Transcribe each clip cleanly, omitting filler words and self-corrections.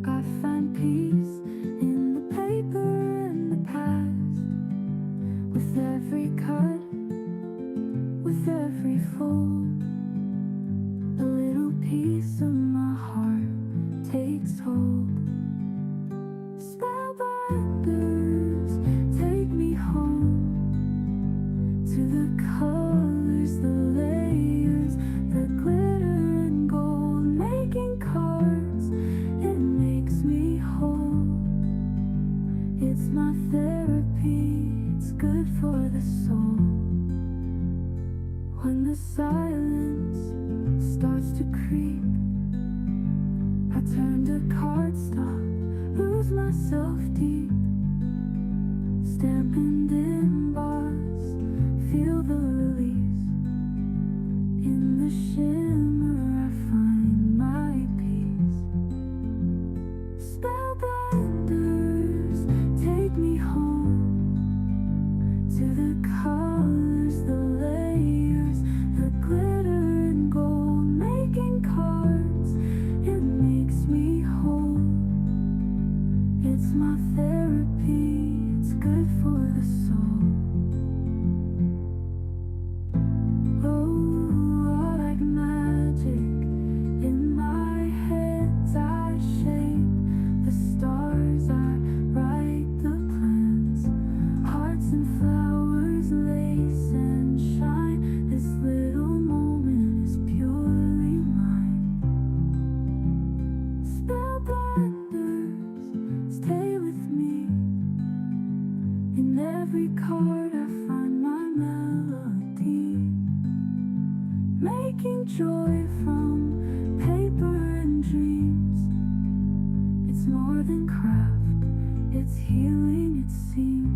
I find peace in the paper and the past. With every cut, with every fold, a little piece of my heart takes hold. Spellbinders, take me home to the colors, the layers, the glitter and gold, making cards. It makes me whole. It's my therapy, it's good for the soul. When the silence starts to creep, I turn to cardstock, lose myself deep, stamping emboss, feel the release. In the shimmer I find my peace. Spellbinders, take me home to the colors, the layers, the glitter and gold, making cards. It makes me whole. It's my therapy, it's good for the soul. Oh, like magic, in my hands I shape the stars, I write the plans, hearts and flowers, lace and shine. This little moment is purely mine. Spellbinders, stay with me. In every card I find my melody, making joy from paper and dreams. It's more than craft, it's healing, it seems.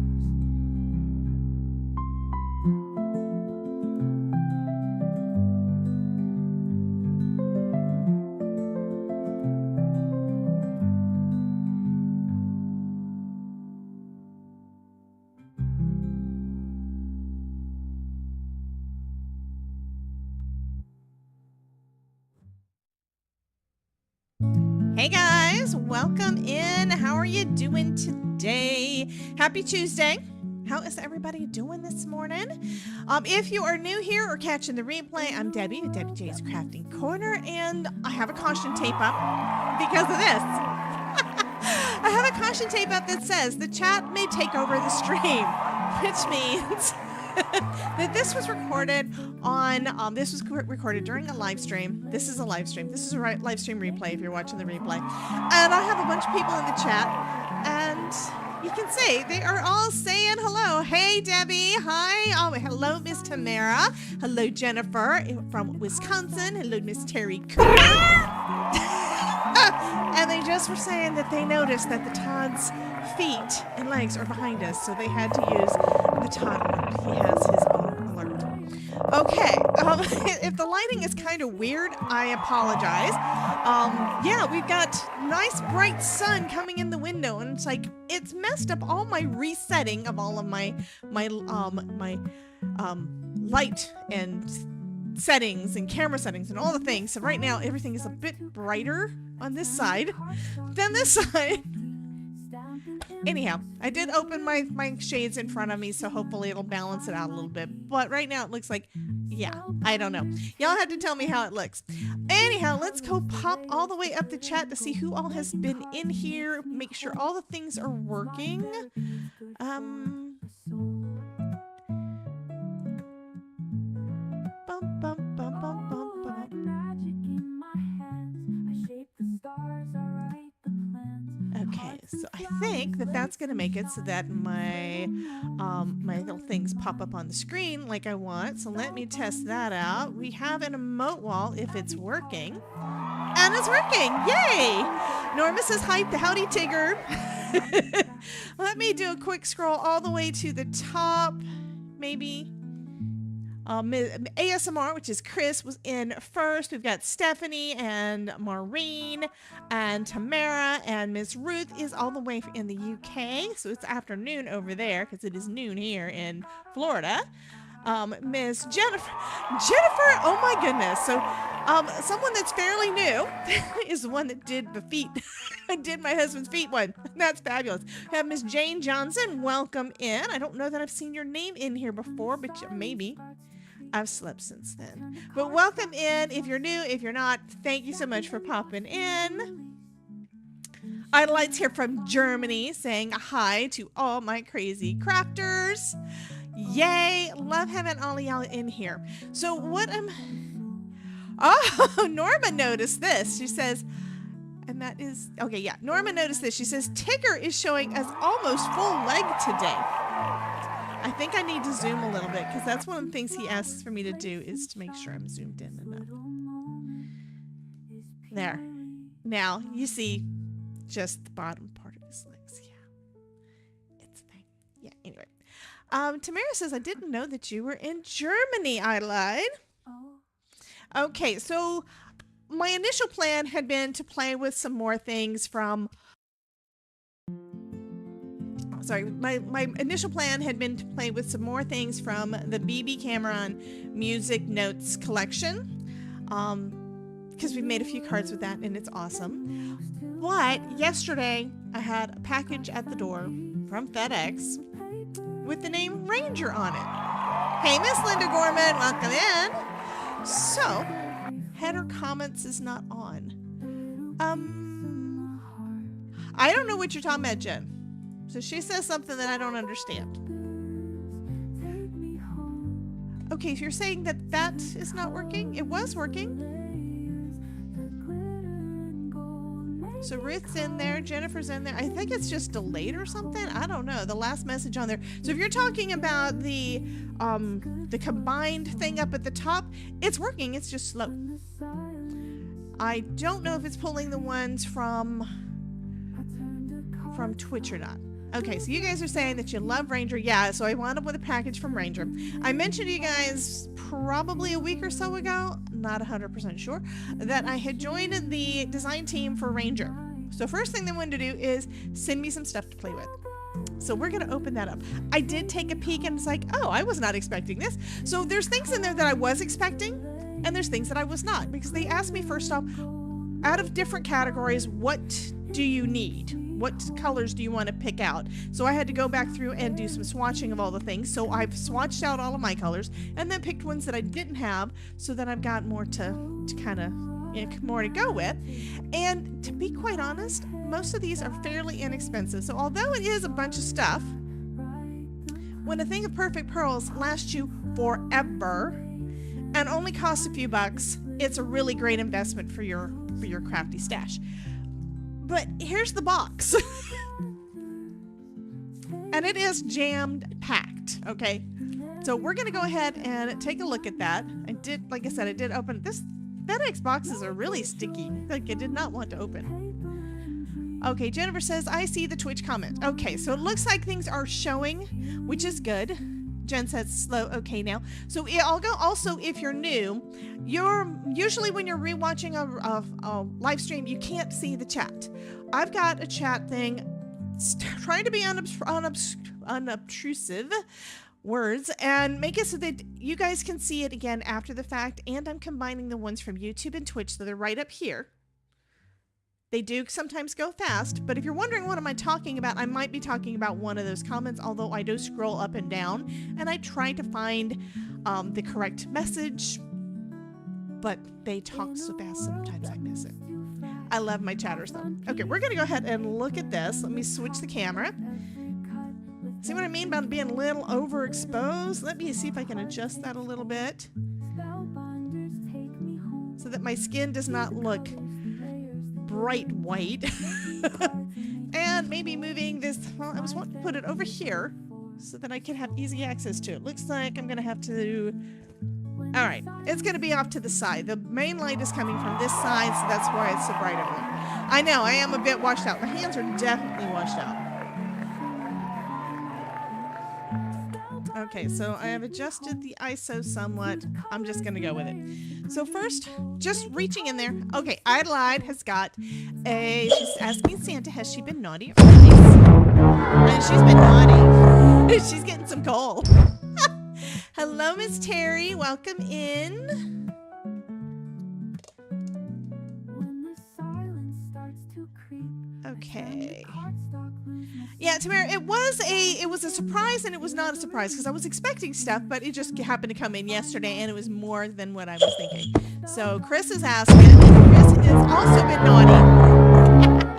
Hey guys, welcome in. How are you doing today? Happy Tuesday. How is everybody doing this morning? If you are new here or catching the replay, I'm Debbie with Debbie J's Crafting Corner, and I have a caution tape up because of this. I have a caution tape up that says the chat may take over the stream, which means that this was recorded on, recorded during a live stream. This is a live stream. This is a live stream replay if you're watching the replay. And I have a bunch of people in the chat, and you can see they are all saying hello. Hey, Debbie. Hi. Oh, hello, Miss Tamara. Hello, Jennifer from Wisconsin. Hello, Miss Terry Cooper. And they just were saying that they noticed that the Todd's feet and legs are behind us, so they had to use the Todd alert. He has his own alert. Okay, if the lighting is kind of weird, I apologize. Yeah, we've got nice bright sun coming in the window, and it's like it's messed up all my resetting of all of my light and settings and camera settings and all the things. So right now everything is a bit brighter on this side than this side. Anyhow, I did open my shades in front of me, so hopefully it'll balance it out a little bit. But right now it looks like, yeah, I don't know. Y'all have to tell me how it looks. Anyhow, let's go pop all the way up the chat to see who all has been in here. Make sure all the things are working. Okay, so I think that that's going to make it so that my my little things pop up on the screen like I want. So let me test that out. We have an emote wall if it's working. And it's working! Yay! Norma says, hi, howdy, Tigger. Let me do a quick scroll all the way to the top. Maybe. ASMR, which is Chris, was in first. We've got Stephanie and Maureen and Tamara, and Miss Ruth is all the way in the UK. So it's afternoon over there because it is noon here in Florida. Miss Jennifer. Jennifer, oh my goodness. So, someone that's fairly new is the one that did the feet. I did my husband's feet one. That's fabulous. We have Miss Jane Johnson. Welcome in. I don't know that I've seen your name in here before, but maybe. I've slept since then. But welcome in. If you're new, if you're not, thank you so much for popping in. Idolites here from Germany saying hi to all my crazy crafters. Yay. Love having all of y'all in here. So what Oh, Norma noticed this. She says, and that is, okay, yeah. Norma noticed this. She says, Tigger is showing us almost full leg today. I think I need to zoom a little bit because that's one of the things he asks for me to do is to make sure I'm zoomed in enough. There. Now, you see just the bottom part of his legs. Yeah. It's a thing. Yeah, anyway. Tamara says, I didn't know that you were in Germany, Eileen. Okay, so my initial plan had been to play with some more things from... Sorry, my initial plan had been to play with some more things from the BB Cameron Music Notes collection. Because we've made a few cards with that and it's awesome. But yesterday I had a package at the door from FedEx with the name Ranger on it. Hey, Miss Linda Gorman, welcome in. So, header comments is not on. I don't know what you're talking about, Jen. So she says something that I don't understand. Okay, so you're saying that that is not working? It was working. So Ruth's in there, Jennifer's in there. I think it's just delayed or something. I don't know. The last message on there. So if you're talking about the combined thing up at the top, it's working. It's just slow. I don't know if it's pulling the ones from Twitch or not. Okay, so you guys are saying that you love Ranger. Yeah, so I wound up with a package from Ranger. I mentioned to you guys probably a week or so ago, not 100% sure, that I had joined the design team for Ranger. So first thing they wanted to do is send me some stuff to play with. So we're going to open that up. I did take a peek and it's like, oh, I was not expecting this. So there's things in there that I was expecting and there's things that I was not, because they asked me first off, out of different categories, what do you need? What colors do you want to pick out? So I had to go back through and do some swatching of all the things. So I've swatched out all of my colors and then picked ones that I didn't have so that I've got more to kind of, you know, more to go with. And to be quite honest, most of these are fairly inexpensive. So although it is a bunch of stuff, when a thing of perfect pearls lasts you forever and only costs a few bucks, it's a really great investment for your crafty stash. But here's the box. And it is jammed packed, okay? So we're going to go ahead and take a look at that. Like I said, I did open this. FedEx boxes are really sticky. Like I did not want to open. Okay, Jennifer says, I see the Twitch comment. Okay, so it looks like things are showing, which is good. Jen says slow. Okay, now. So I'll go also, if you're new, usually when you're rewatching a live stream, you can't see the chat. I've got a chat thing trying to be unobtrusive words and make it so that you guys can see it again after the fact. And I'm combining the ones from YouTube and Twitch, so they're right up here. They do sometimes go fast, but if you're wondering what am I talking about, I might be talking about one of those comments, although I do scroll up and down and I try to find the correct message, but they talk so fast sometimes I miss it. I love my chatters though. Okay, we're gonna go ahead and look at this. Let me switch the camera. See what I mean about being a little overexposed? Let me see if I can adjust that a little bit so that my skin does not look bright white. And maybe moving this, well, I was wanting to put it over here so that I can have easy access to it. Looks like I'm gonna have to, all right, it's gonna be off to the side. The main light is coming from this side, so that's why it's so bright over there. I know, I am a bit washed out. My hands are definitely washed out. Okay, so I have adjusted the ISO somewhat. I'm just gonna go with it. So first, just reaching in there. Okay, Adelaide has got she's asking Santa, has she been naughty or nice? And she's been naughty. She's getting some coal. Hello, Miss Terry. Welcome in. Okay. Yeah, Tamara, it was a surprise and it was not a surprise because I was expecting stuff, but it just happened to come in yesterday and it was more than what I was thinking. So Chris is asking. Chris has also been naughty.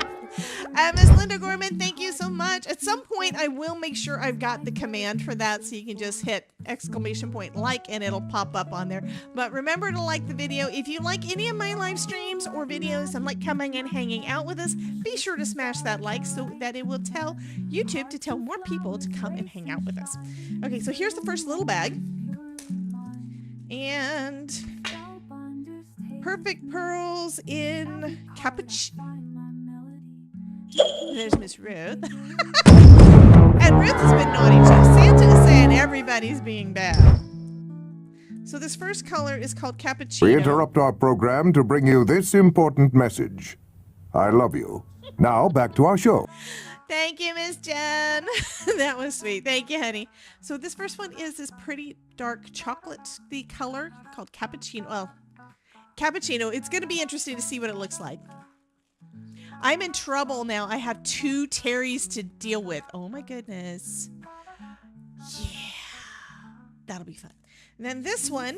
Miss Linda Gorman, thank you so much. At some point, I will make sure I've got the command for that so you can just hit exclamation point like and it'll pop up on there. But remember to like the video. If you like any of my live streams or videos and like coming and hanging out with us, be sure to smash that like so that it will tell YouTube to tell more people to come and hang out with us. Okay, so here's the first little bag. And Perfect Pearls in Cappuccino. There's Miss Ruth. And Ruth has been naughty too. Santa is saying everybody's being bad. So this first color is called Cappuccino. We interrupt our program to bring you this important message. I love you. Now back to our show. Thank you, Miss Jen. That was sweet. Thank you, honey. So this first one is this pretty dark chocolate the color called Cappuccino. Well, Cappuccino. It's going to be interesting to see what it looks like. I'm in trouble now. I have 2 Terrys to deal with. Oh my goodness. Yeah. That'll be fun. And then this one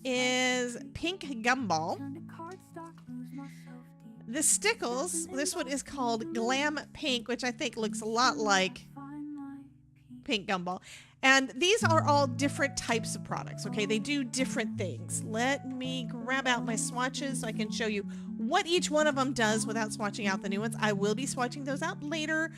is Pink Gumball. The Stickles, this one is called Glam Pink, which I think looks a lot like Pink Gumball. And these are all different types of products, okay? They do different things. Let me grab out my swatches so I can show you what each one of them does without swatching out the new ones. I will be swatching those out later.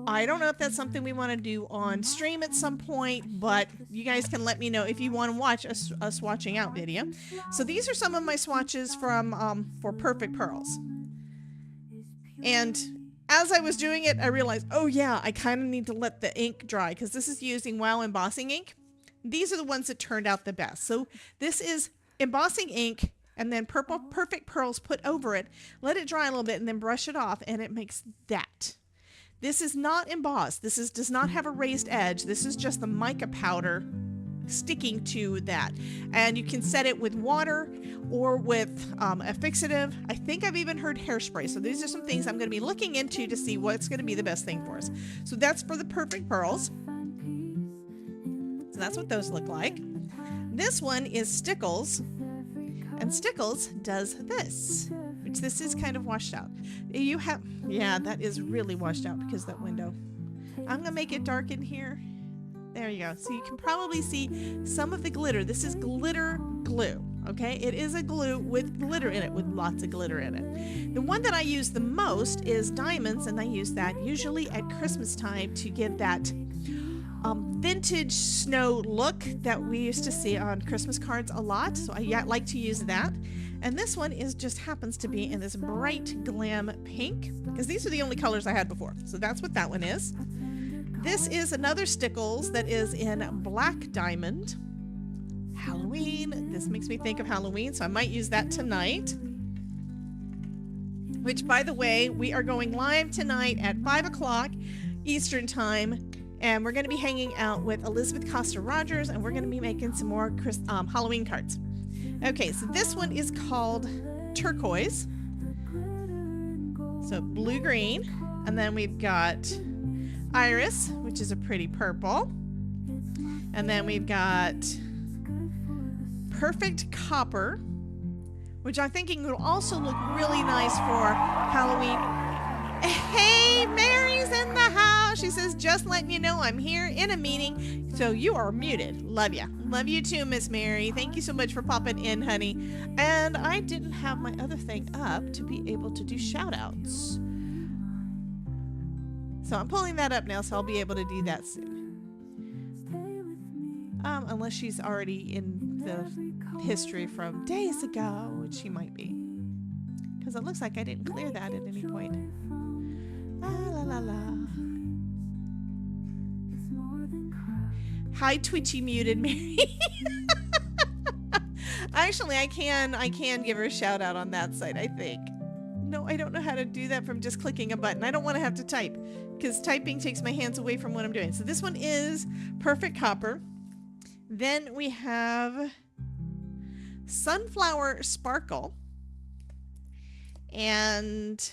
I don't know if that's something we want to do on stream at some point, but you guys can let me know if you want to watch a swatching out video. So these are some of my swatches from for Perfect Pearls. And as I was doing it, I realized, oh yeah, I kind of need to let the ink dry because this is using Wow embossing ink. These are the ones that turned out the best. So this is embossing ink and then Perfect Pearls put over it. Let it dry a little bit and then brush it off and it makes that. This is not embossed. This does not have a raised edge. This is just the mica powder sticking to that. And you can set it with water or with a fixative. I think I've even heard hairspray. So these are some things I'm going to be looking into to see what's going to be the best thing for us. So that's for the Perfect Pearls. So that's what those look like. This one is Stickles. And Stickles does this, which this is kind of washed out. You have, yeah, that is really washed out because that window. I'm going to make it dark in here. There you go. So you can probably see some of the glitter. This is glitter glue, okay? It is a glue with glitter in it, with lots of glitter in it. The one that I use the most is diamonds, and I use that usually at Christmas time to give that vintage snow look that we used to see on Christmas cards a lot. So I like to use that. And this one just happens to be in this bright glam pink, because these are the only colors I had before. So that's what that one is. This is another Stickles that is in black diamond. Halloween. This makes me think of Halloween, so I might use that tonight. Which, by the way, we are going live tonight at 5 o'clock Eastern time. And we're going to be hanging out with Elizabeth Costa Rogers, and we're going to be making some more Halloween cards. Okay, so this one is called Turquoise. So blue-green. And then we've got Iris, which is a pretty purple. And then we've got Perfect Copper, which I'm thinking will also look really nice for Halloween. Hey, Mary's in the house. She says, just letting you know I'm here in a meeting, so you are muted. Love ya. Love you too, Miss Mary. Thank you so much for popping in, honey. And I didn't have my other thing up to be able to do shout outs. So I'm pulling that up now, so I'll be able to do that soon. Unless she's already in the history from days ago, which she might be. Because it looks like I didn't clear that at any point. La la la la. Hi, Twitchy muted Mary. Actually, I can give her a shout out on that site, I think. No, I don't know how to do that from just clicking a button. I don't want to have to type because typing takes my hands away from what I'm doing. So this one is Perfect Copper. Then we have Sunflower Sparkle. And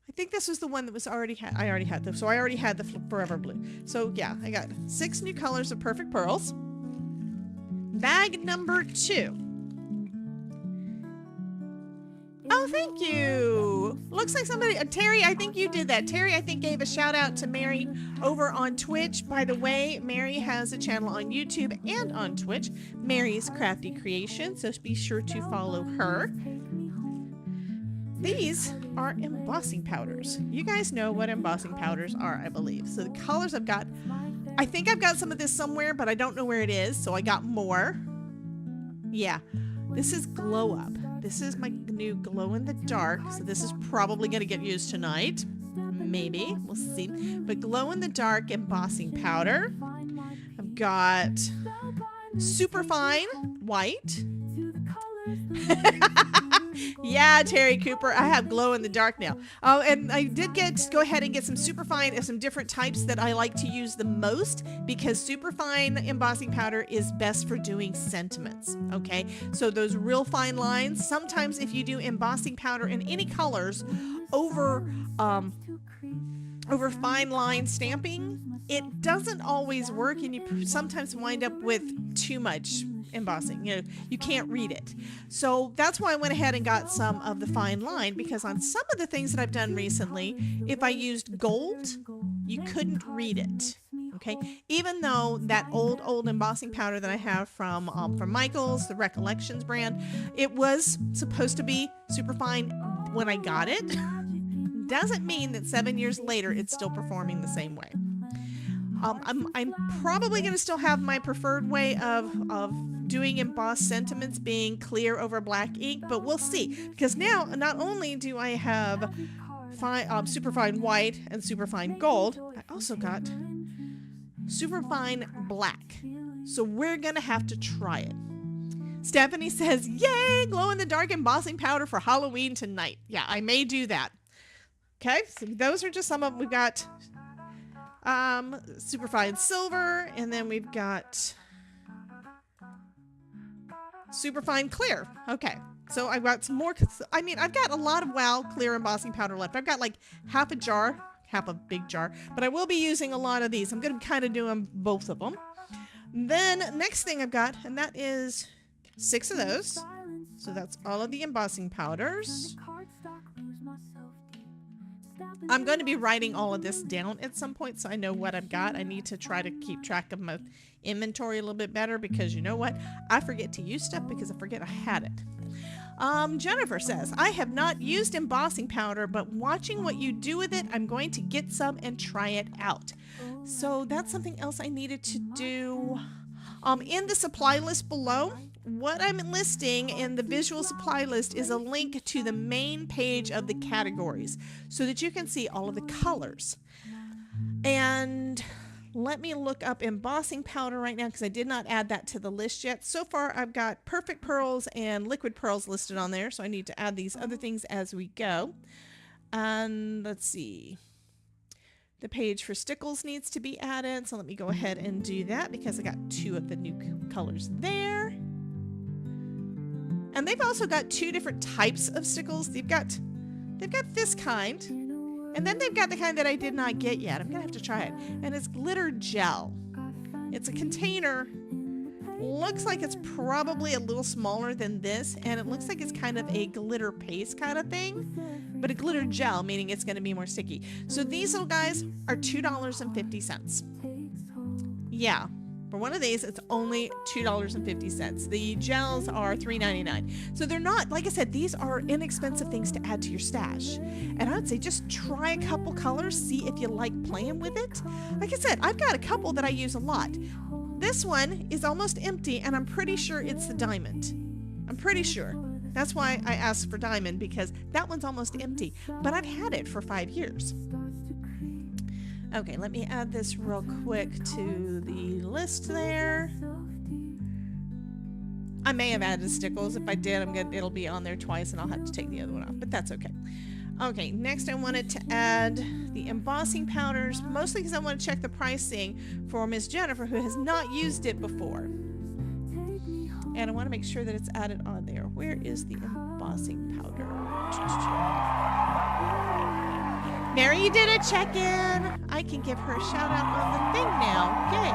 I think this was the one that was I already had this. So I already had the Forever Blue. So yeah, I got 6 new colors of Perfect Pearls. Bag number 2. Oh, thank you. Looks like somebody, Terry, I think you did that. Terry, I think, gave a shout out to Mary over on Twitch. By the way, Mary has a channel on YouTube and on Twitch, Mary's Crafty Creation. So be sure to follow her. These are embossing powders. You guys know what embossing powders are, I believe. So the colors I've got, I think I've got some of this somewhere, but I don't know where it is. So I got more. Yeah, this is Glow Up. This is my new glow in the dark. So this is probably going to get used tonight. Maybe, we'll see. But glow in the dark embossing powder. I've got Superfine White. Yeah, Terry Cooper, I have glow in the dark now. Oh, and I did go ahead and get some superfine and some different types that I like to use the most, because superfine embossing powder is best for doing sentiments. Okay, so those real fine lines. Sometimes if you do embossing powder in any colors over fine line stamping, it doesn't always work, and you sometimes wind up with too much embossing. You know, you can't read it. So that's why I went ahead and got some of the fine line, because on some of the things that I've done recently, if I used gold, you couldn't read it. Okay, even though that old embossing powder that I have from Michael's, the Recollections brand, it was supposed to be super fine when I got it. Doesn't mean that 7 years later it's still performing the same way. I'm probably going to still have my preferred way of doing embossed sentiments being clear over black ink, but we'll see, because now not only do I have superfine white and superfine gold, I also got superfine black. So we're going to have to try it. Stephanie says, yay, glow in the dark embossing powder for Halloween tonight. Yeah, I may do that. Okay, so those are just some of them. We've got superfine silver, and then we've got superfine clear. Okay, so I've got some more. I mean, I've got a lot of WOW clear embossing powder left. I've got like half a big jar, but I will be using a lot of these. I'm going to kind of do both of them. Then next thing I've got, and that is 6 of those. So that's all of the embossing powders. I'm going to be writing all of this down at some point so I know what I've got. I need to try to keep track of my inventory a little bit better, because you know what? I forget to use stuff because I forget I had it. Jennifer says, I have not used embossing powder, but watching what you do with it, I'm going to get some and try it out. So that's something else I needed to do. In the supply list below, what I'm listing in the visual supply list is a link to the main page of the categories so that you can see all of the colors. And let me look up embossing powder right now, because I did not add that to the list yet. So far, I've got Perfect Pearls and Liquid Pearls listed on there, so I need to add these other things as we go. And let's see. The page for stickles needs to be added, so let me go ahead and do that, because I got 2 of the new colors there. And they've also got 2 different types of stickles. They've got this kind, and then they've got the kind that I did not get yet. I'm gonna have to try it. And it's glitter gel. It's a container. Looks like it's probably a little smaller than this, and it looks like it's kind of a glitter paste kind of thing, but a glitter gel, meaning it's going to be more sticky. So these little guys are $2.50. Yeah. For one of these, it's only $2.50. The gels are $3.99. So they're not, like I said, these are inexpensive things to add to your stash. And I would say just try a couple colors, see if you like playing with it. Like I said, I've got a couple that I use a lot. This one is almost empty, and I'm pretty sure it's the diamond. I'm pretty sure. That's why I asked for diamond, because that one's almost empty. But I've had it for 5 years. Okay, let me add this real quick to the list there. I may have added stickles. If I did, it'll be on there twice, and I'll have to take the other one off, but that's okay. Okay, next I wanted to add the embossing powders, mostly because I want to check the pricing for Miss Jennifer, who has not used it before. And I want to make sure that it's added on there. Where is the embossing powder? Mary, you did a check-in. I can give her a shout-out on the thing now. Yay.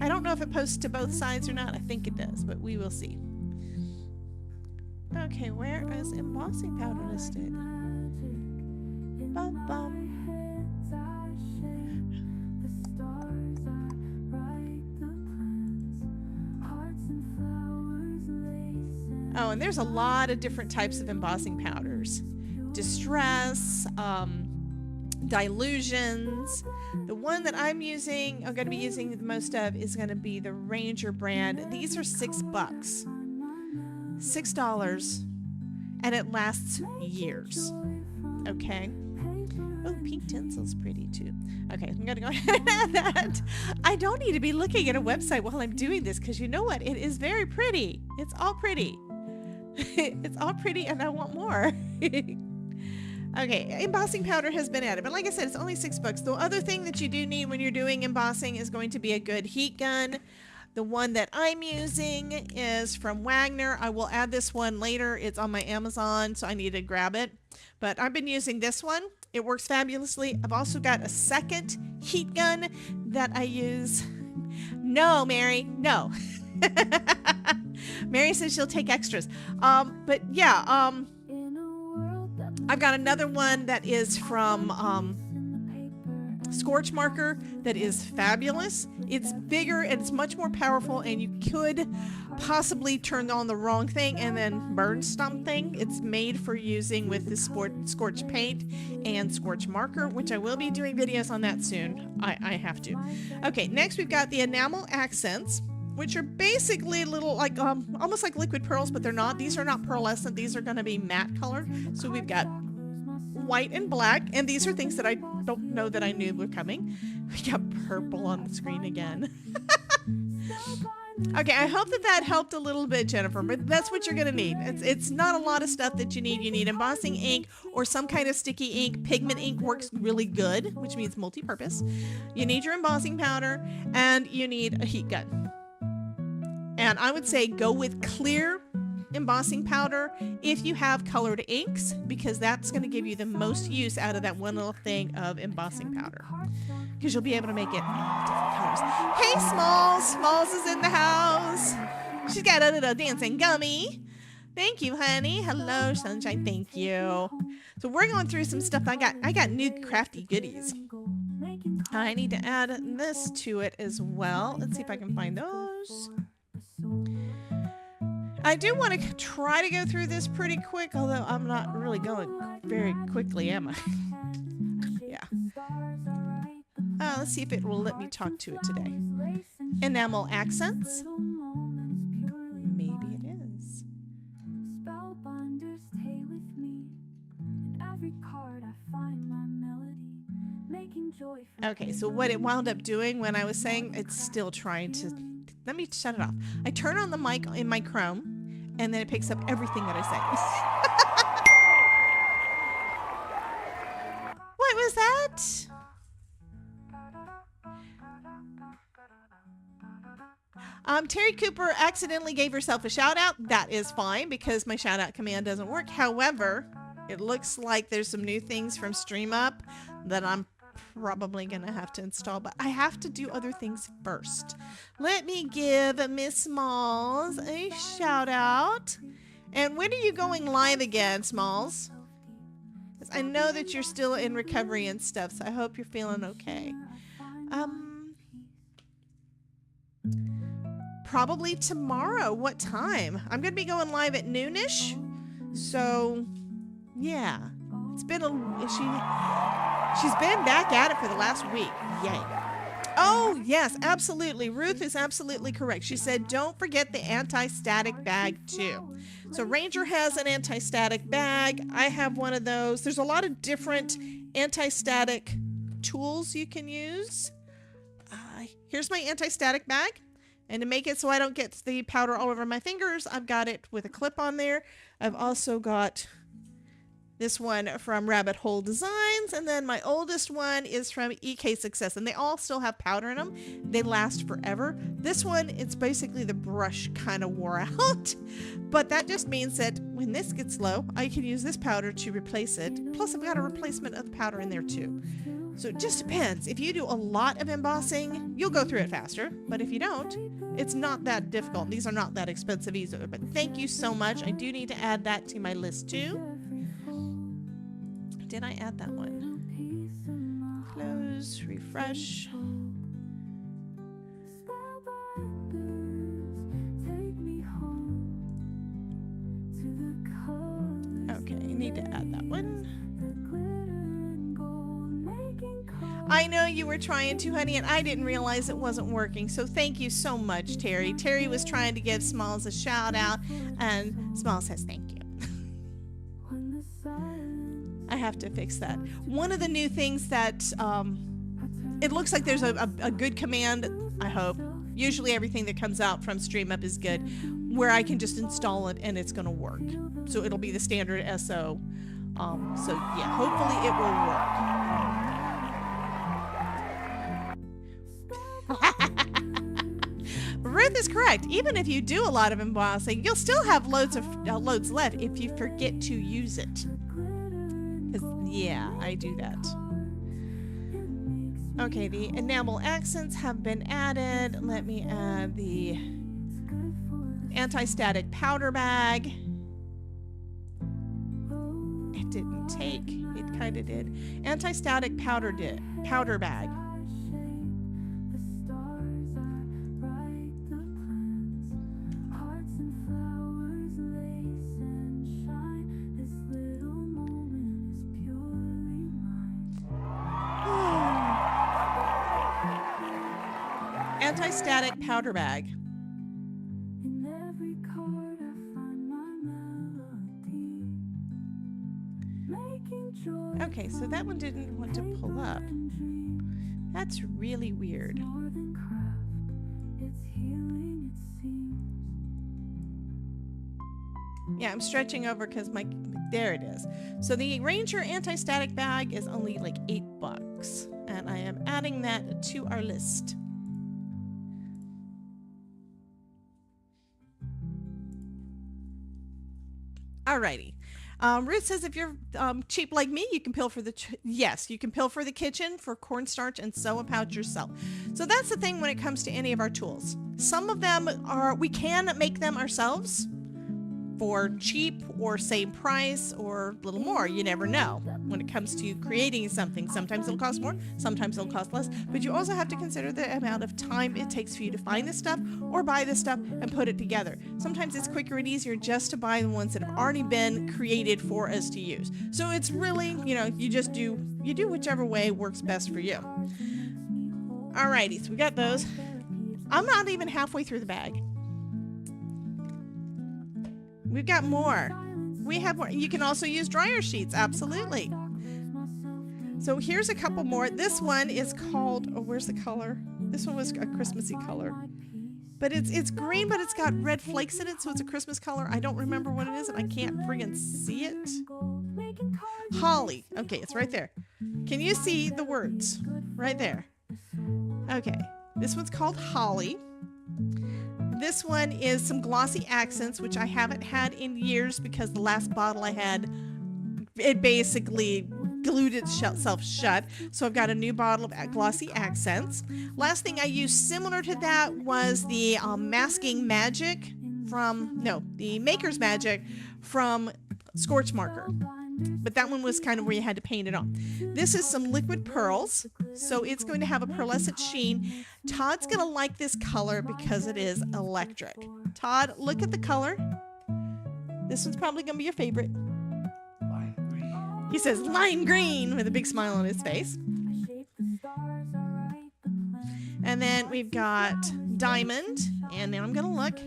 I don't know if it posts to both sides or not. I think it does, but we will see. Okay, where is embossing powder listed? Bum, bum. Oh, and there's a lot of different types of embossing powders. Distress, dilutions. The one that I'm going to be using the most of is going to be the Ranger brand. These are $6. $6, and it lasts years. Okay. Oh, pink tinsel's pretty too. Okay, I'm gonna go ahead and add that. I don't need to be looking at a website while I'm doing this, because you know what? It is very pretty. It's all pretty. It's all pretty, and I want more. Okay, embossing powder has been added, but like I said, it's only $6. The other thing that you do need when you're doing embossing is going to be a good heat gun. The one that I'm using is from Wagner. I will add this one later. It's on my Amazon, so I need to grab it. But I've been using this one. It works fabulously. I've also got a second heat gun that I use. No, Mary, no. Mary says she'll take extras. But yeah, I've got another one that is from Scorch Marker that is fabulous. It's bigger and it's much more powerful, and you could possibly turn on the wrong thing and then burn something. It's made for using with the Scorch Paint and Scorch Marker, which I will be doing videos on that soon. I have to. Okay, next we've got the enamel accents, which are basically little like almost like liquid pearls, but they're not. These are not pearlescent. These are going to be matte colored. So we've got white and black, and these are things that I don't know that I knew were coming. We got purple on the screen again. Okay, I hope that helped a little bit, Jennifer, but that's what you're going to need. It's not a lot of stuff that you need. You need embossing ink or some kind of sticky ink. Pigment ink works really good, which means multi-purpose. You need your embossing powder, and you need a heat gun. And I would say go with clear embossing powder if you have colored inks, because that's going to give you the most use out of that one little thing of embossing powder, because you'll be able to make it different colors. Hey, Smalls! Smalls is in the house. She's got a little dancing gummy. Thank you, honey. Hello, Sunshine. Thank you. So we're going through some stuff. I got new crafty goodies. I need to add this to it as well. Let's see if I can find those. I do want to try to go through this pretty quick, although I'm not really going very quickly, am I? Yeah. Let's see if it will let me talk to it today. Enamel accents. Maybe it is. Okay, so what it wound up doing when I was saying, it's still trying to... Let me shut it off. I turn on the mic in my Chrome, and then it picks up everything that I say. What was that? Terry Cooper accidentally gave herself a shout out. That is fine, because my shout out command doesn't work. However, it looks like there's some new things from StreamUp that I'm probably gonna have to install, but I have to do other things first. Let me give Miss Smalls a shout out. And when are you going live again, Smalls? Because I know that you're still in recovery and stuff, so I hope you're feeling okay. Probably tomorrow. What time? I'm gonna be going live at noonish. So yeah, it's been she's been back at it for the last week. Yay. Oh, yes, absolutely. Ruth is absolutely correct. She said, don't forget the anti-static bag, too. So Ranger has an anti-static bag. I have one of those. There's a lot of different anti-static tools you can use. Here's my anti-static bag. And to make it so I don't get the powder all over my fingers, I've got it with a clip on there. I've also got this one from Rabbit Hole Designs, and then my oldest one is from EK Success, and they all still have powder in them. They last forever. This one, it's basically the brush kind of wore out, but that just means that when this gets low, I can use this powder to replace it. Plus, I've got a replacement of the powder in there too. So it just depends. If you do a lot of embossing, you'll go through it faster, but if you don't, it's not that difficult. These are not that expensive either, but thank you so much. I do need to add that to my list too. Did I add that one? Close, refresh. Okay, I need to add that one. I know you were trying to, honey, and I didn't realize it wasn't working. So thank you so much, Terry. Terry was trying to give Smalls a shout out, and Smalls says thank you. I have to fix that. One of the new things that it looks like there's a good command, I hope. Usually everything that comes out from StreamUp is good, where I can just install it and it's going to work. So it'll be the standard SO. So yeah, hopefully it will work. Ruth is correct. Even if you do a lot of embossing, you'll still have loads left if you forget to use it. Yeah, I do that. Okay, the enamel accents have been added. Let me add the anti-static powder bag. It didn't take. It kind of did. Anti-static powder bag. Anti-static powder bag. Okay, so that one didn't want to pull up. That's really weird. Yeah, I'm stretching over because there it is. So the Ranger anti-static bag is only like $8, and I am adding that to our list. Alrighty. Ruth says if you're cheap like me, you can pill for the yes, you can pill for the kitchen for cornstarch and sew a pouch yourself. So that's the thing when it comes to any of our tools. Some of them we can make them ourselves for cheap or same price or a little more. You never know when it comes to creating something. Sometimes it'll cost more, sometimes it'll cost less, but you also have to consider the amount of time it takes for you to find this stuff or buy this stuff and put it together. Sometimes it's quicker and easier just to buy the ones that have already been created for us to use. So it's really, you just do whichever way works best for you. Alrighty, so we got those. I'm not even halfway through the bag. We've got more. We have more. You can also use dryer sheets. Absolutely. So here's a couple more. This one is called, where's the color? This one was a Christmassy color. But it's green, but it's got red flakes in it, so it's a Christmas color. I don't remember what it is, and I can't friggin' see it. Holly. Okay, it's right there. Can you see the words? Right there. Okay. This one's called Holly. This one is some glossy accents, which I haven't had in years because the last bottle I had, it basically glued itself shut. So I've got a new bottle of glossy accents. Last thing I used similar to that was the masking magic the Maker's Magic from Scorch Marker. But that one was kind of where you had to paint it on. This is some liquid pearls, so it's going to have a pearlescent sheen. Todd's going to like this color because it is electric. Todd, look at the color. This one's probably going to be your favorite. He says lime green with a big smile on his face. And then we've got diamond, and now I'm going to look,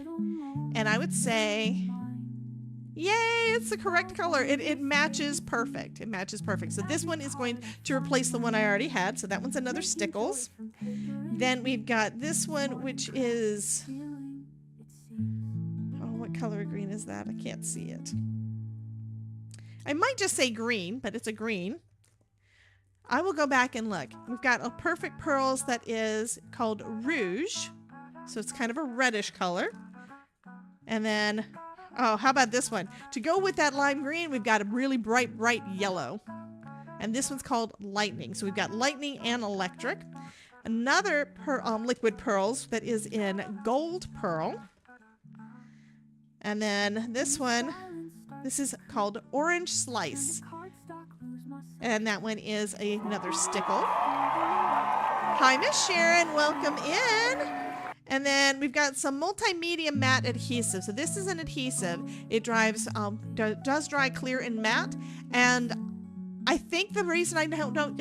and I would say Yay, it's the correct color. It matches perfect. It matches perfect. So this one is going to replace the one I already had. So that one's another Stickles. Then we've got this one, which is... Oh, what color of green is that? I can't see it. I might just say green, but it's a green. I will go back and look. We've got a Perfect Pearls that is called Rouge. So it's kind of a reddish color. And then, oh, how about this one? To go with that lime green, we've got a really bright yellow. And this one's called Lightning. So we've got Lightning and Electric. Another liquid pearls that is in Gold Pearl. And then this one, this is called Orange Slice. And that one is another Stickle. Hi, Miss Sharon. Welcome in. And then we've got some multimedia matte adhesive. So this is an adhesive. It does dry clear and matte. And I think the reason I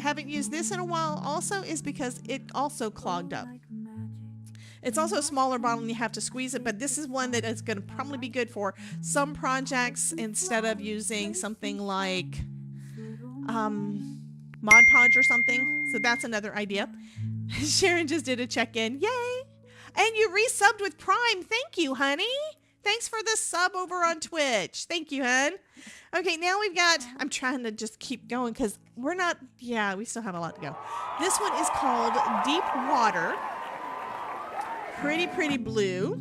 haven't used this in a while also is because it also clogged up. It's also a smaller bottle and you have to squeeze it, but this is one that is going to probably be good for some projects instead of using something like Mod Podge or something. So that's another idea. Sharon just did a check-in. Yay! And you resubbed with Prime. Thank you, honey. Thanks for the sub over on Twitch. Thank you, hun. Okay, now we've got, I'm trying to just keep going because we're not, yeah, we still have a lot to go. This one is called Deep Water. Pretty blue.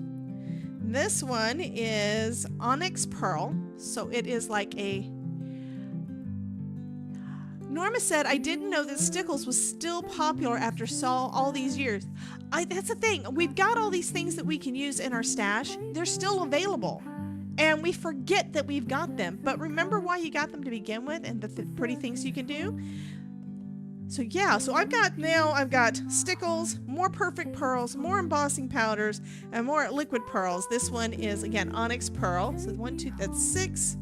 This one is Onyx Pearl. So it is like a, Norma said, I didn't know that Stickles was still popular after all these years. That's the thing. We've got all these things that we can use in our stash. They're still available. And we forget that we've got them. But remember why you got them to begin with and the pretty things you can do? So yeah, so I've got Stickles, more Perfect Pearls, more embossing powders, and more liquid pearls. This one is, again, Onyx Pearl. So 1, 2, that's 6.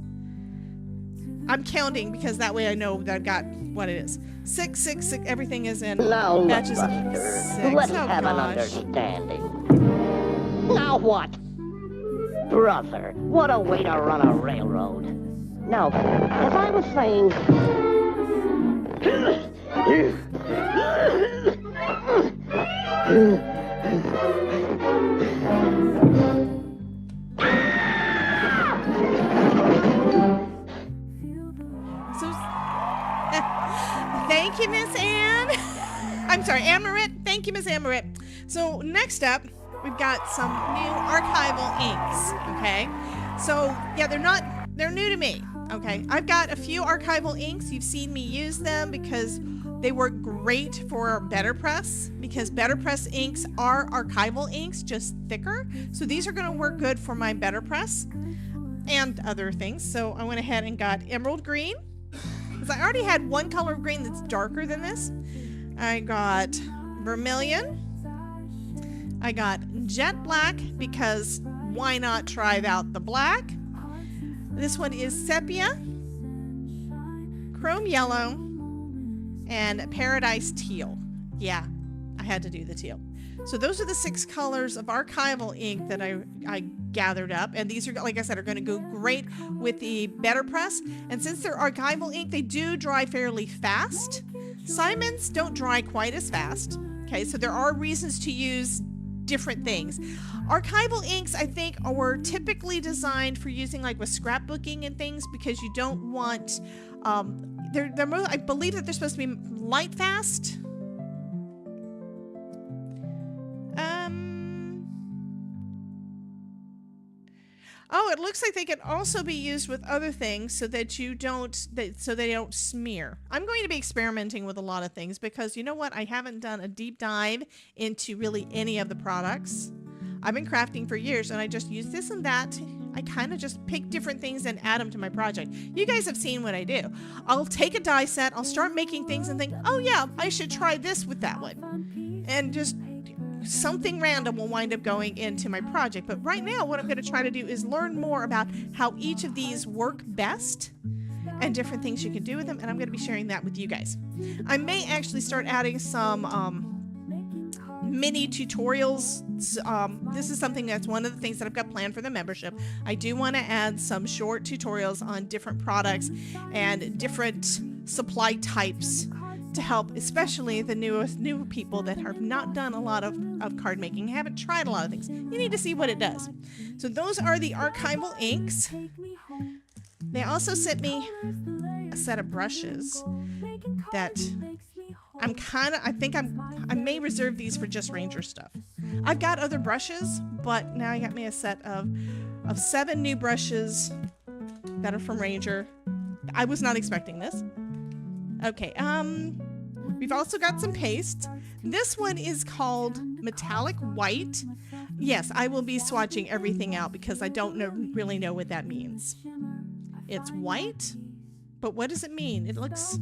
I'm counting because that way I know that I've got what it is. 6, 6, 6. Everything is in Now, batches of Buster, 6. let's Oh, have an gosh. understanding. Now what? Brother, what a way to run a railroad. Now, as I was saying... Thank you, Miss Anne. I'm sorry, Amaret. Thank you, Miss Amaret. So next up, we've got some new archival inks. Okay, so yeah, they're new to me. Okay, I've got a few archival inks. You've seen me use them because they work great for Betterpress, because Betterpress inks are archival inks, just thicker. So these are going to work good for my Betterpress and other things. So I went ahead and got Emerald Green, because I already had one color of green that's darker than this. I got Vermilion. I got Jet Black, because why not try out the black? This one is Sepia, Chrome Yellow, and Paradise Teal. Yeah, I had to do the teal. So those are the 6 colors of archival ink that I gathered up. And these are, like I said, are going to go great with the Betterpress. And since they're archival ink, they do dry fairly fast. Simons don't dry quite as fast. Okay, so there are reasons to use different things. Archival inks, I think, were typically designed for using like with scrapbooking and things, because you don't want, they're more, I believe that they're supposed to be light fast. Oh, it looks like they can also be used with other things so that so they don't smear. I'm going to be experimenting with a lot of things because you know what? I haven't done a deep dive into really any of the products. I've been crafting for years and I just use this and that. I kind of just pick different things and add them to my project. You guys have seen what I do. I'll take a die set, I'll start making things and think, oh yeah, I should try this with that one. And just something random will wind up going into my project. But right now, what I'm going to try to do is learn more about how each of these work best and different things you can do with them. And I'm going to be sharing that with you guys. I may actually start adding some mini tutorials. This is something that's one of the things that I've got planned for the membership. I do want to add some short tutorials on different products and different supply types to help, especially the new people that have not done a lot of card making, haven't tried a lot of things. You need to see what it does. So those are the archival inks. They also sent me a set of brushes that I may reserve these for just Ranger stuff. I've got other brushes, but now I got me a set of 7 new brushes that are from Ranger. I was not expecting this. Okay, we've also got some paste. This one is called Metallic White. Yes, I will be swatching everything out because I don't really know what that means. It's white, but what does it mean? It looks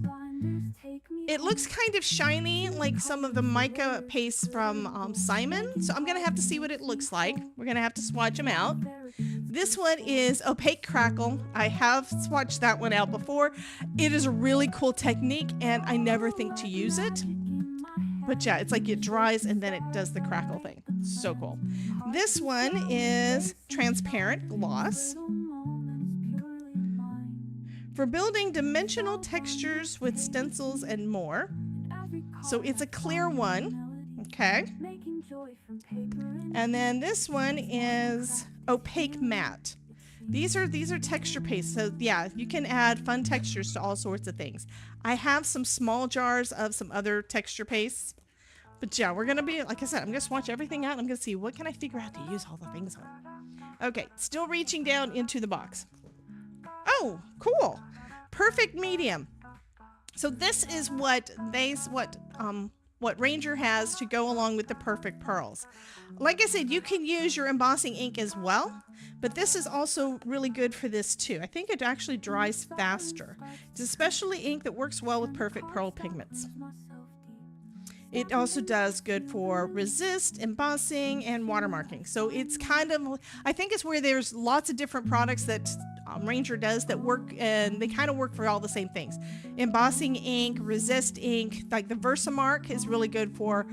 kind of shiny, like some of the mica paste from Simon. So I'm gonna have to see what it looks like. We're gonna have to swatch them out. This one is Opaque Crackle. I have swatched that one out before. It is a really cool technique, and I never think to use it. But yeah, it's like it dries and then it does the crackle thing. So cool. This one is Transparent Gloss. For building dimensional textures with stencils and more. So it's a clear one. Okay. And then this one is Opaque Matte. These are texture paste. So yeah, you can add fun textures to all sorts of things. I have some small jars of some other texture pastes. But yeah, we're gonna be, like I said, I'm gonna swatch everything out and I'm gonna see what can I figure out to use all the things on. Okay, still reaching down into the box. Oh, cool. Perfect medium. So this is what Ranger has to go along with the perfect pearls. Like I said, you can use your embossing ink as well, but this is also really good for this too. I think it actually dries faster. It's especially ink that works well with perfect pearl pigments. It also does good for resist, embossing, and watermarking. So it's kind of, I think it's where there's lots of different products that Ranger does that work, and they kind of work for all the same things. Embossing ink, resist ink, like the Versamark is really good for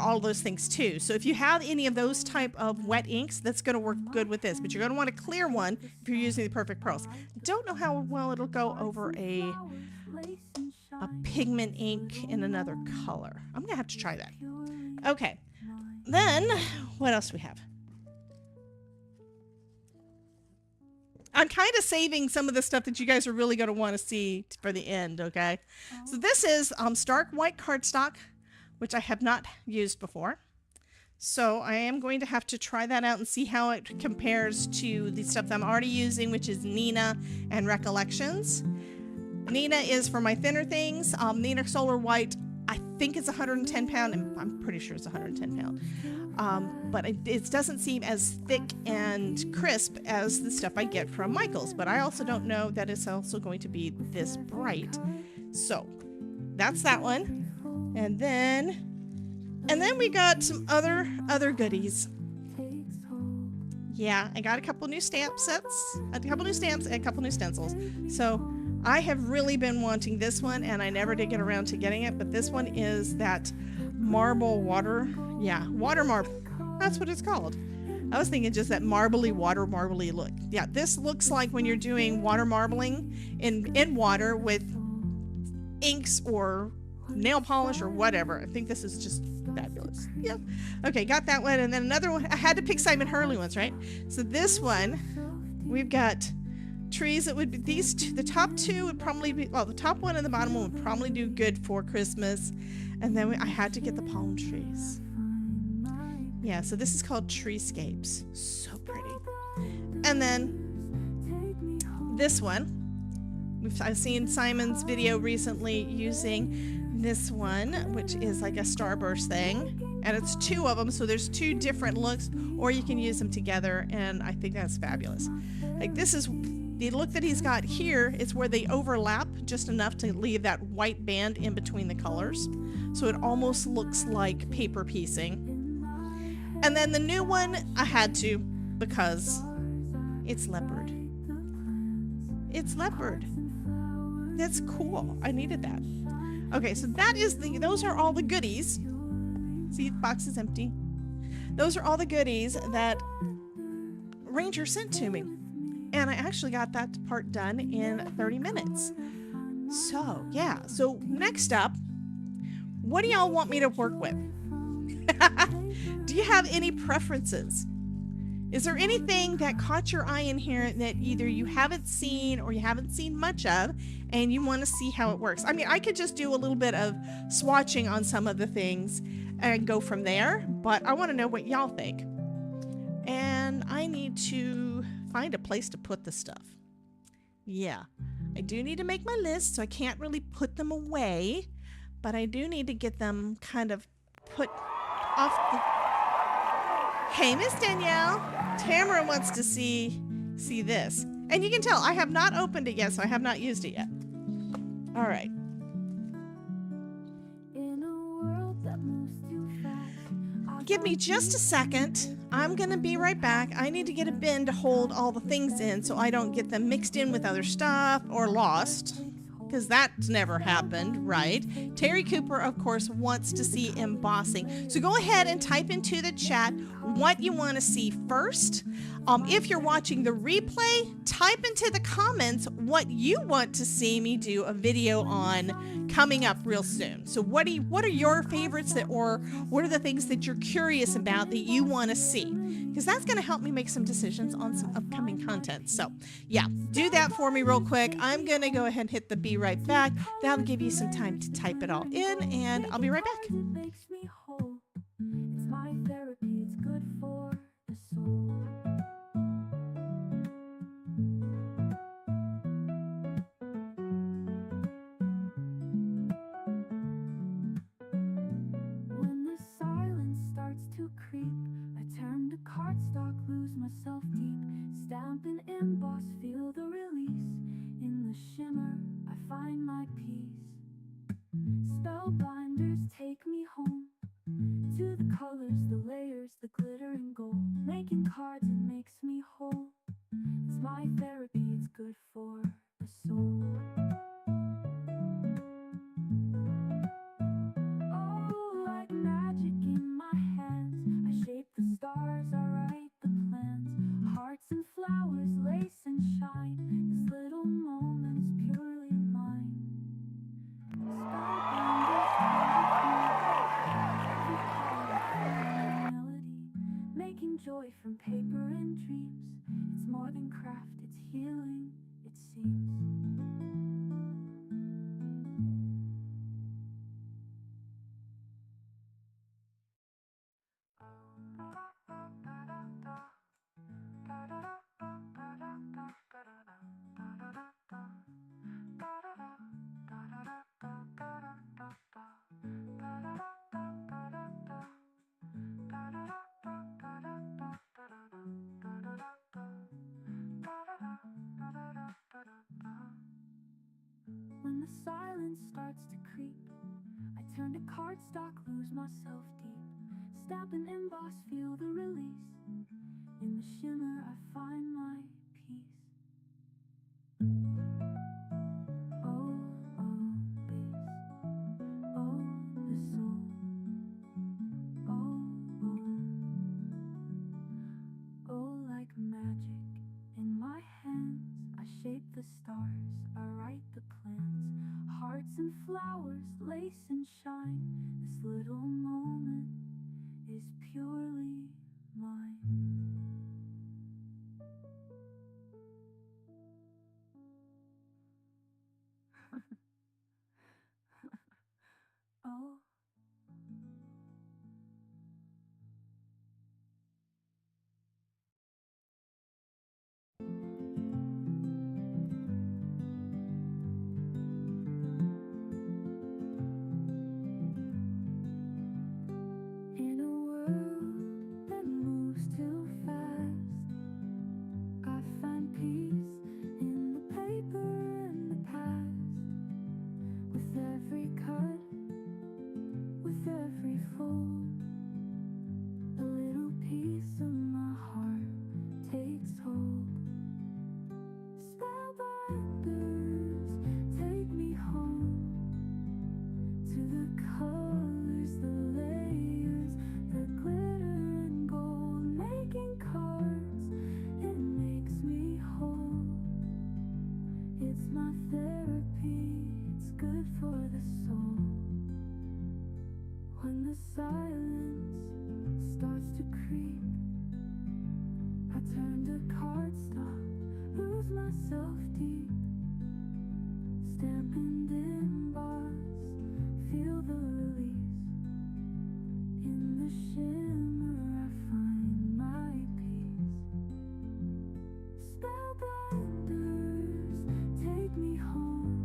all those things too. So if you have any of those type of wet inks, that's going to work good with this. But you're going to want a clear one if you're using the perfect pearls. I don't know how well it'll go over a pigment ink in another color. I'm gonna have to try that. Okay, then what else do we have? I'm kind of saving some of the stuff that you guys are really going to want to see for the end. Okay, so this is stark white cardstock, which I have not used before. So I am going to have to try that out and see how it compares to the stuff that I'm already using, which is Nina and Recollections. Nina is for my thinner things. Nina Solar White, I think it's 110 pound, and I'm pretty sure it's 110 pound. But it doesn't seem as thick and crisp as the stuff I get from Michael's. But I also don't know that it's also going to be this bright. So that's that one. And then we got some other goodies. Yeah, I got a couple new stamp sets, a couple new stamps, and a couple new stencils. So I have really been wanting this one, and I never did get around to getting it, but this one is that marble water. Yeah, water marble. That's what it's called. I was thinking just that marbly look. Yeah, this looks like when you're doing water marbling in water with inks or nail polish or whatever. I think this is just fabulous. Yeah. Okay, got that one. And then another one. I had to pick Simon Hurley ones, right? So this one, we've got trees that would be these two. The top two would probably be, well, the top one and the bottom one would probably do good for Christmas. And then I had to get the palm trees. Yeah, so this is called Treescapes. So pretty. And then this one. I've seen Simon's video recently using this one, which is like a starburst thing. And it's 2 of them, so there's 2 different looks, or you can use them together, and I think that's fabulous. Like, this is the look that he's got here is where they overlap just enough to leave that white band in between the colors. So it almost looks like paper piecing. And then the new one, I had to, because it's leopard. It's leopard. That's cool. I needed that. Okay, so that is those are all the goodies. See, the box is empty. Those are all the goodies that Ranger sent to me. And I actually got that part done in 30 minutes. So, yeah. So, next up, what do y'all want me to work with? Do you have any preferences? Is there anything that caught your eye in here that either you haven't seen or you haven't seen much of and you want to see how it works? I mean, I could just do a little bit of swatching on some of the things and go from there, but I want to know what y'all think. And I need to find a place to put the stuff. Yeah, I do need to make my list, so I can't really put them away, but I do need to get them kind of put off the... Hey, Miss Danielle, Tamara wants to see this. And you can tell I have not opened it yet, so I have not used it yet. All right. Give me just a second. I'm gonna be right back. I need to get a bin to hold all the things in so I don't get them mixed in with other stuff or lost, because that's never happened, right? Terry Cooper, of course, wants to see embossing. So go ahead and type into the chat what you want to see first. If you're watching the replay, type into the comments what you want to see me do a video on coming up real soon. So what are your favorites or what are the things that you're curious about that you want to see? Because that's going to help me make some decisions on some upcoming content. So yeah, do that for me real quick. I'm going to go ahead and hit the be right back. That'll give you some time to type it all in, and I'll be right back. Makes me whole. It's my therapy, it's good for the soul. When the silence starts to creep, I turn to cardstock, lose myself deep. Stamp and emboss, feel the release. In the shimmer, I find my peace. Spellbinders take me home to the colors, the layers, the glitter and gold. Making cards, it makes me whole. It's my therapy, it's good for the soul. Oh, like magic in my hands, I shape the stars, I write the plans. Hearts and flowers, lace and shine. This little moment is purely mine. Making joy from paper and dreams. It's more than craft, it's healing, it seems. When the silence starts to creep, I turn to cardstock, lose myself deep. Stamp and emboss, feel the release. In the shimmer, I find my peace. Oh, peace. Oh, the soul. Oh, like magic in my hands. I shape the stars, I write the plans. Hearts and flowers, lace and shine. This little moment is purely mine. Oh. In a world that moves too fast, I find peace in the paper and the past. With every cut, with every fold, a little piece of my heart takes hold. Spellbinders take me home to the colors, the layers, the silence starts to creep, I turn to cardstock, lose myself deep, stamp and emboss, feel the release. In the shimmer I find my peace. Spellbinders take me home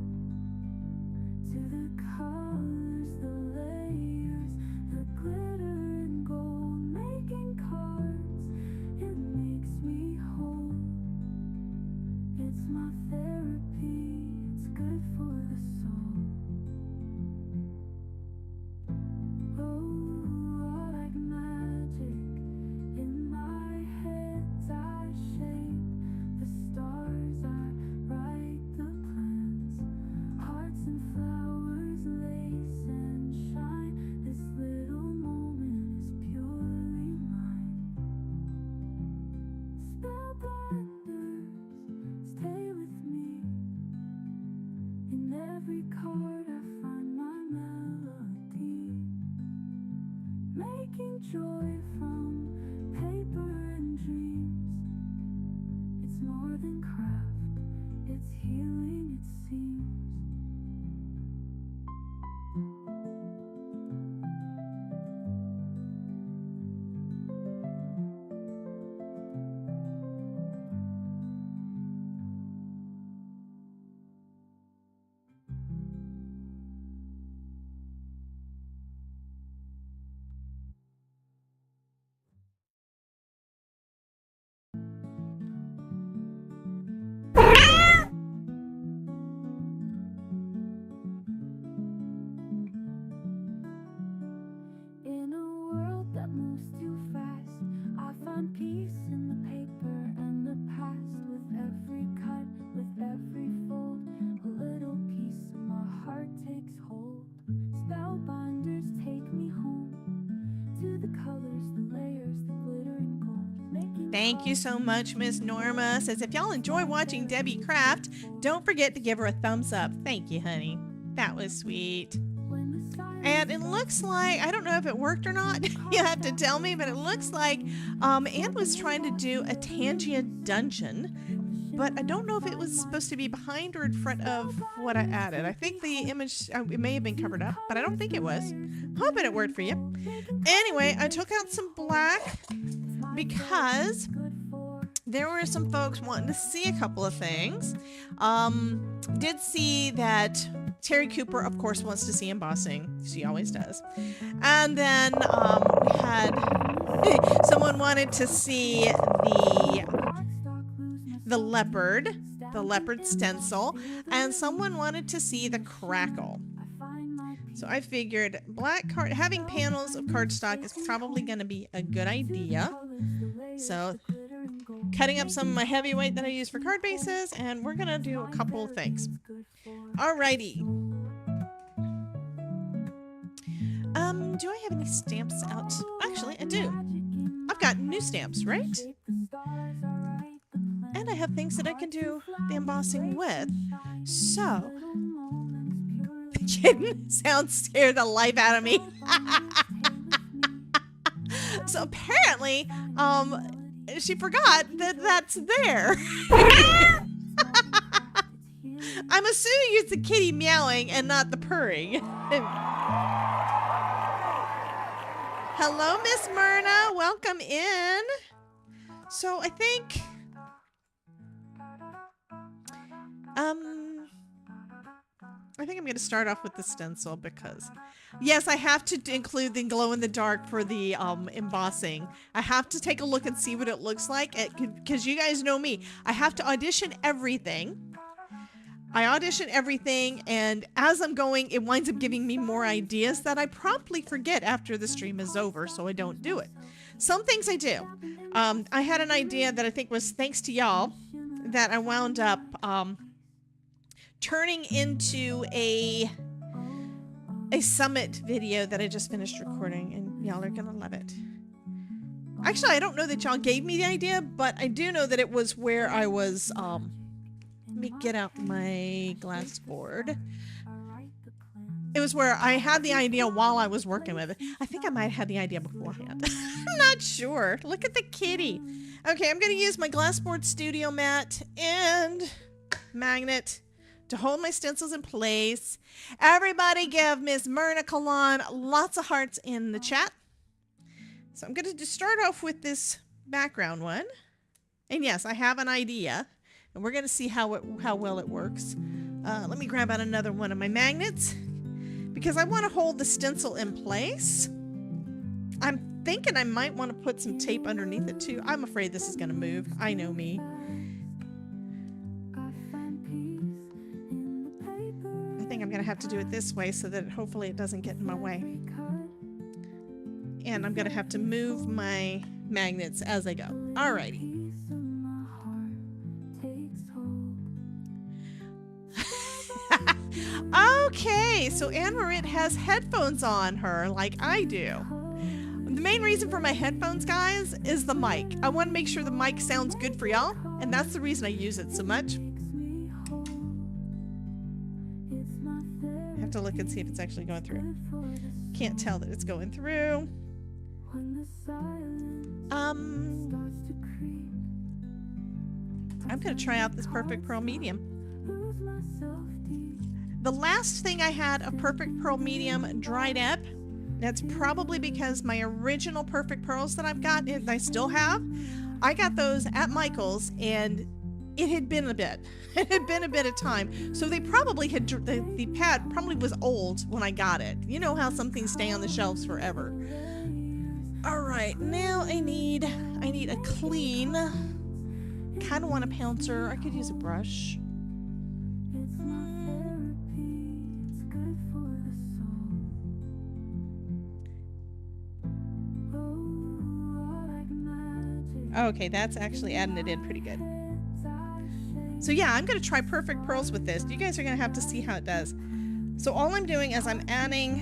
to the colors, the layers, the glitter and gold, making cards. It makes me whole. It's my therapy. It's good for the soul. Oh, like magic in my hands, I shape the stars, I write the plans, hearts and flowers, lace and shine. This little moment is purely mine. Spellbinders, stay with me. In every card I find my melody, making joy from paper and dreams. It's more than craft, it's healing, it seems. In a world that moves too fast, I find peace in the paper and the past. With every cut, with every fold, a little piece of my heart takes hold. Spellbinders take me home to the colors, the layers, the glitter and gold. Making Thank you so much, Miss Norma. Says if y'all enjoy watching Debbie craft, don't forget to give her a thumbs up. Thank you, honey. That was sweet. when the silence And it looks like, I don't know if it worked or not. You have to tell me, but it looks like Anne was trying to do a Tangia dungeon, but I don't know if it was supposed to be behind or in front of what I added. I think the image, it may have been covered up, but I don't think it was. Hoping it worked for you. Anyway, I took out some black because there were some folks wanting to see a couple of things. Did see that Terry Cooper, of course, wants to see embossing. She always does. And then we had someone wanted to see the leopard stencil, and someone wanted to see the crackle. So I figured having panels of cardstock is probably going to be a good idea. So cutting up some of my heavyweight that I use for card bases, and we're going to do a couple of things. Alrighty. Do I have any stamps out? Actually, I do. I've got new stamps, right? And I have things that I can do the embossing with. So, the kitten sounds scared the life out of me. So apparently, she forgot that that's there. I'm assuming it's the kitty meowing and not the purring. Hello, Miss Myrna. Welcome in. So I think I'm going to start off with the stencil because, yes, I have to include the glow in the dark for the embossing. I have to take a look and see what it looks like because you guys know me. I have to audition everything. And as I'm going, it winds up giving me more ideas that I promptly forget after the stream is over, so I don't do it. Some things I do. I had an idea that I think was thanks to y'all that I wound up turning into a summit video that I just finished recording, and y'all are gonna love it. Actually, I don't know that y'all gave me the idea, but I do know that it was where I was let me get out my glass board. It was where I had the idea while I was working with it. I think I might have had the idea beforehand. I'm not sure. Look at the kitty. Okay, I'm going to use my Glassboard Studio mat and magnet to hold my stencils in place. Everybody give Miss Myrna Kalan lots of hearts in the chat. So I'm going to just start off with this background one. And yes, I have an idea. And we're going to see how well it works. Let me grab out another one of my magnets, because I want to hold the stencil in place. I'm thinking I might want to put some tape underneath it too. I'm afraid this is going to move. I know me. I think I'm going to have to do it this way so that hopefully it doesn't get in my way. And I'm going to have to move my magnets as I go. Alrighty. Okay, so Anne-Marie has headphones on her like I do. The main reason for my headphones, guys, is the mic. I want to make sure the mic sounds good for y'all, and that's the reason I use it so much. I have to look and see if it's actually going through. Can't tell that it's going through. I'm going to try out this Perfect Pearl Medium. The last thing I had of Perfect Pearl Medium dried up. That's probably because my original Perfect Pearls that I've got, and I still have, I got those at Michael's, and it had been a bit. It had been a bit of time. So they probably had, the pad probably was old when I got it. You know how some things stay on the shelves forever. All right, now I need a clean, kind of want a pouncer. I could use a brush. Okay, that's actually adding it in pretty good. So yeah, I'm going to try Perfect Pearls with this. You guys are going to have to see how it does. So all I'm doing is I'm adding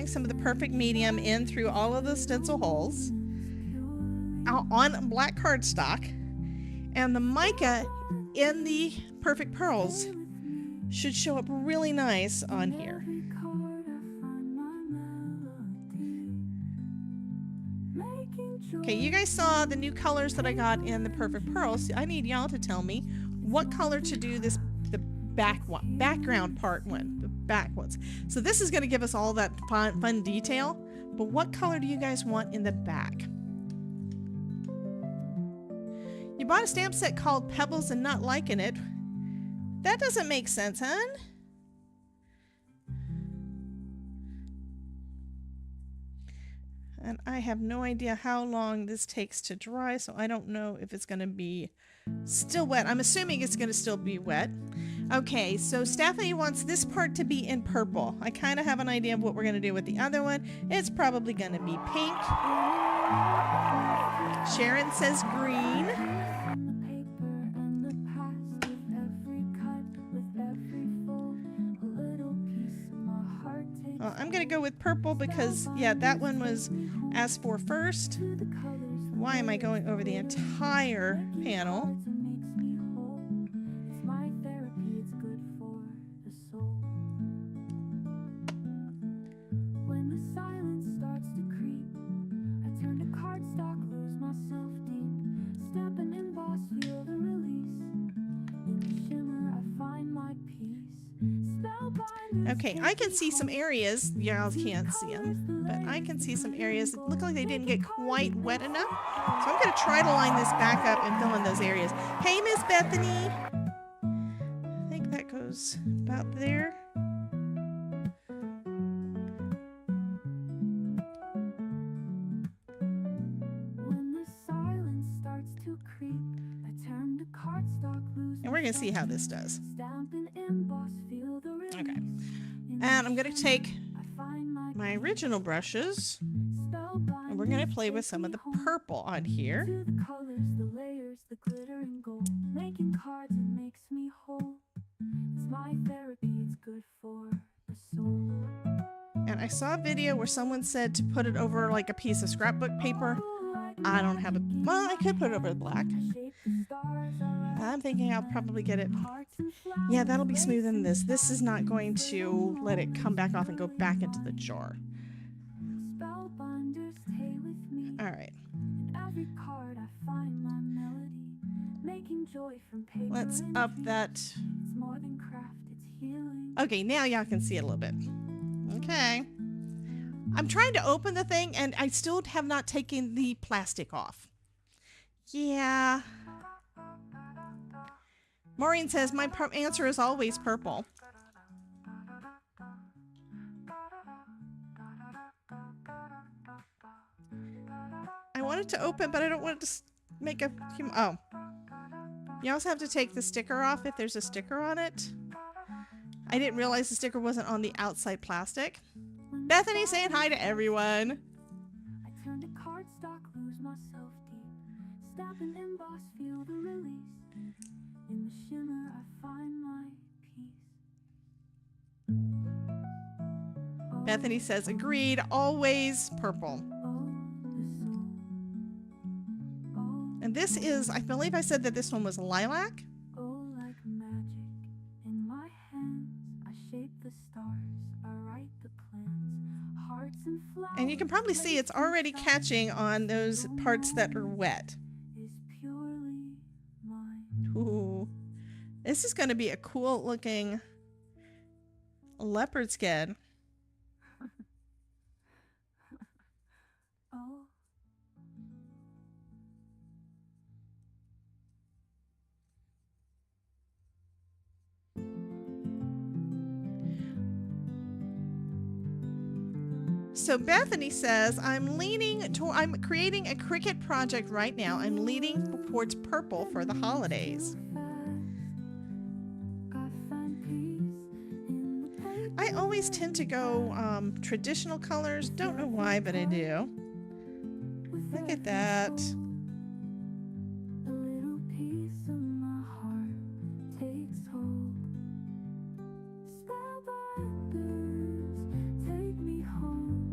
some of the Perfect Medium in through all of the stencil holes on black cardstock, and the mica in the Perfect Pearls should show up really nice on here. Okay, you guys saw the new colors that I got in the Perfect Pearls. I need y'all to tell me what color to do the background part one, the back ones. So this is going to give us all that fun detail, but what color do you guys want in the back? You bought a stamp set called Pebbles and not liking it. That doesn't make sense, hun. And I have no idea how long this takes to dry, so I don't know if it's going to be still wet. I'm assuming it's going to still be wet. Okay, so Stephanie wants this part to be in purple. I kind of have an idea of what we're going to do with the other one. It's probably going to be pink. Sharon says green. Well, I'm going to go with purple because, yeah, that one was asked for first. Why am I going over the entire panel? Okay, I can see some areas, y'all can't see them, but I can see some areas that look like they didn't get quite wet enough. So I'm going to try to line this back up and fill in those areas. Hey, Miss Bethany. I think that goes about there. And we're going to see how this does. Okay. And I'm going to take my original brushes and we're going to play with some of the purple on here. And I saw a video where someone said to put it over like a piece of scrapbook paper. I don't have a, well, I could put it over the black. I'm thinking I'll probably get it. Yeah, that'll be smoother than this. This is not going to let it come back off and go back into the jar. All right. Let's up that. Okay, now y'all can see it a little bit. Okay. I'm trying to open the thing and I still have not taken the plastic off. Yeah. Maureen says my answer is always purple. I want it to open, but I don't want it to make a... Oh. You also have to take the sticker off if there's a sticker on it. I didn't realize the sticker wasn't on the outside plastic. Bethany saying hi to everyone. I turn to cardstock, lose myself deep. Stab and emboss, feel the release. In the shimmer, I find my peace. Bethany says, agreed, always purple. And this is, I believe I said that this one was lilac. Oh, like magic in my hands, I shape the stars, I write the plans, hearts and flowers. And you can probably see it's already catching on those parts that are wet. Is purely mine. Ooh. This is going to be a cool looking leopard skin. Oh. So Bethany says, I'm creating a Cricut project right now. I'm leaning towards purple for the holidays. I always tend to go traditional colors. Don't know why, but I do. Look at that. A little piece of my heart takes hold. Spellbinders take me home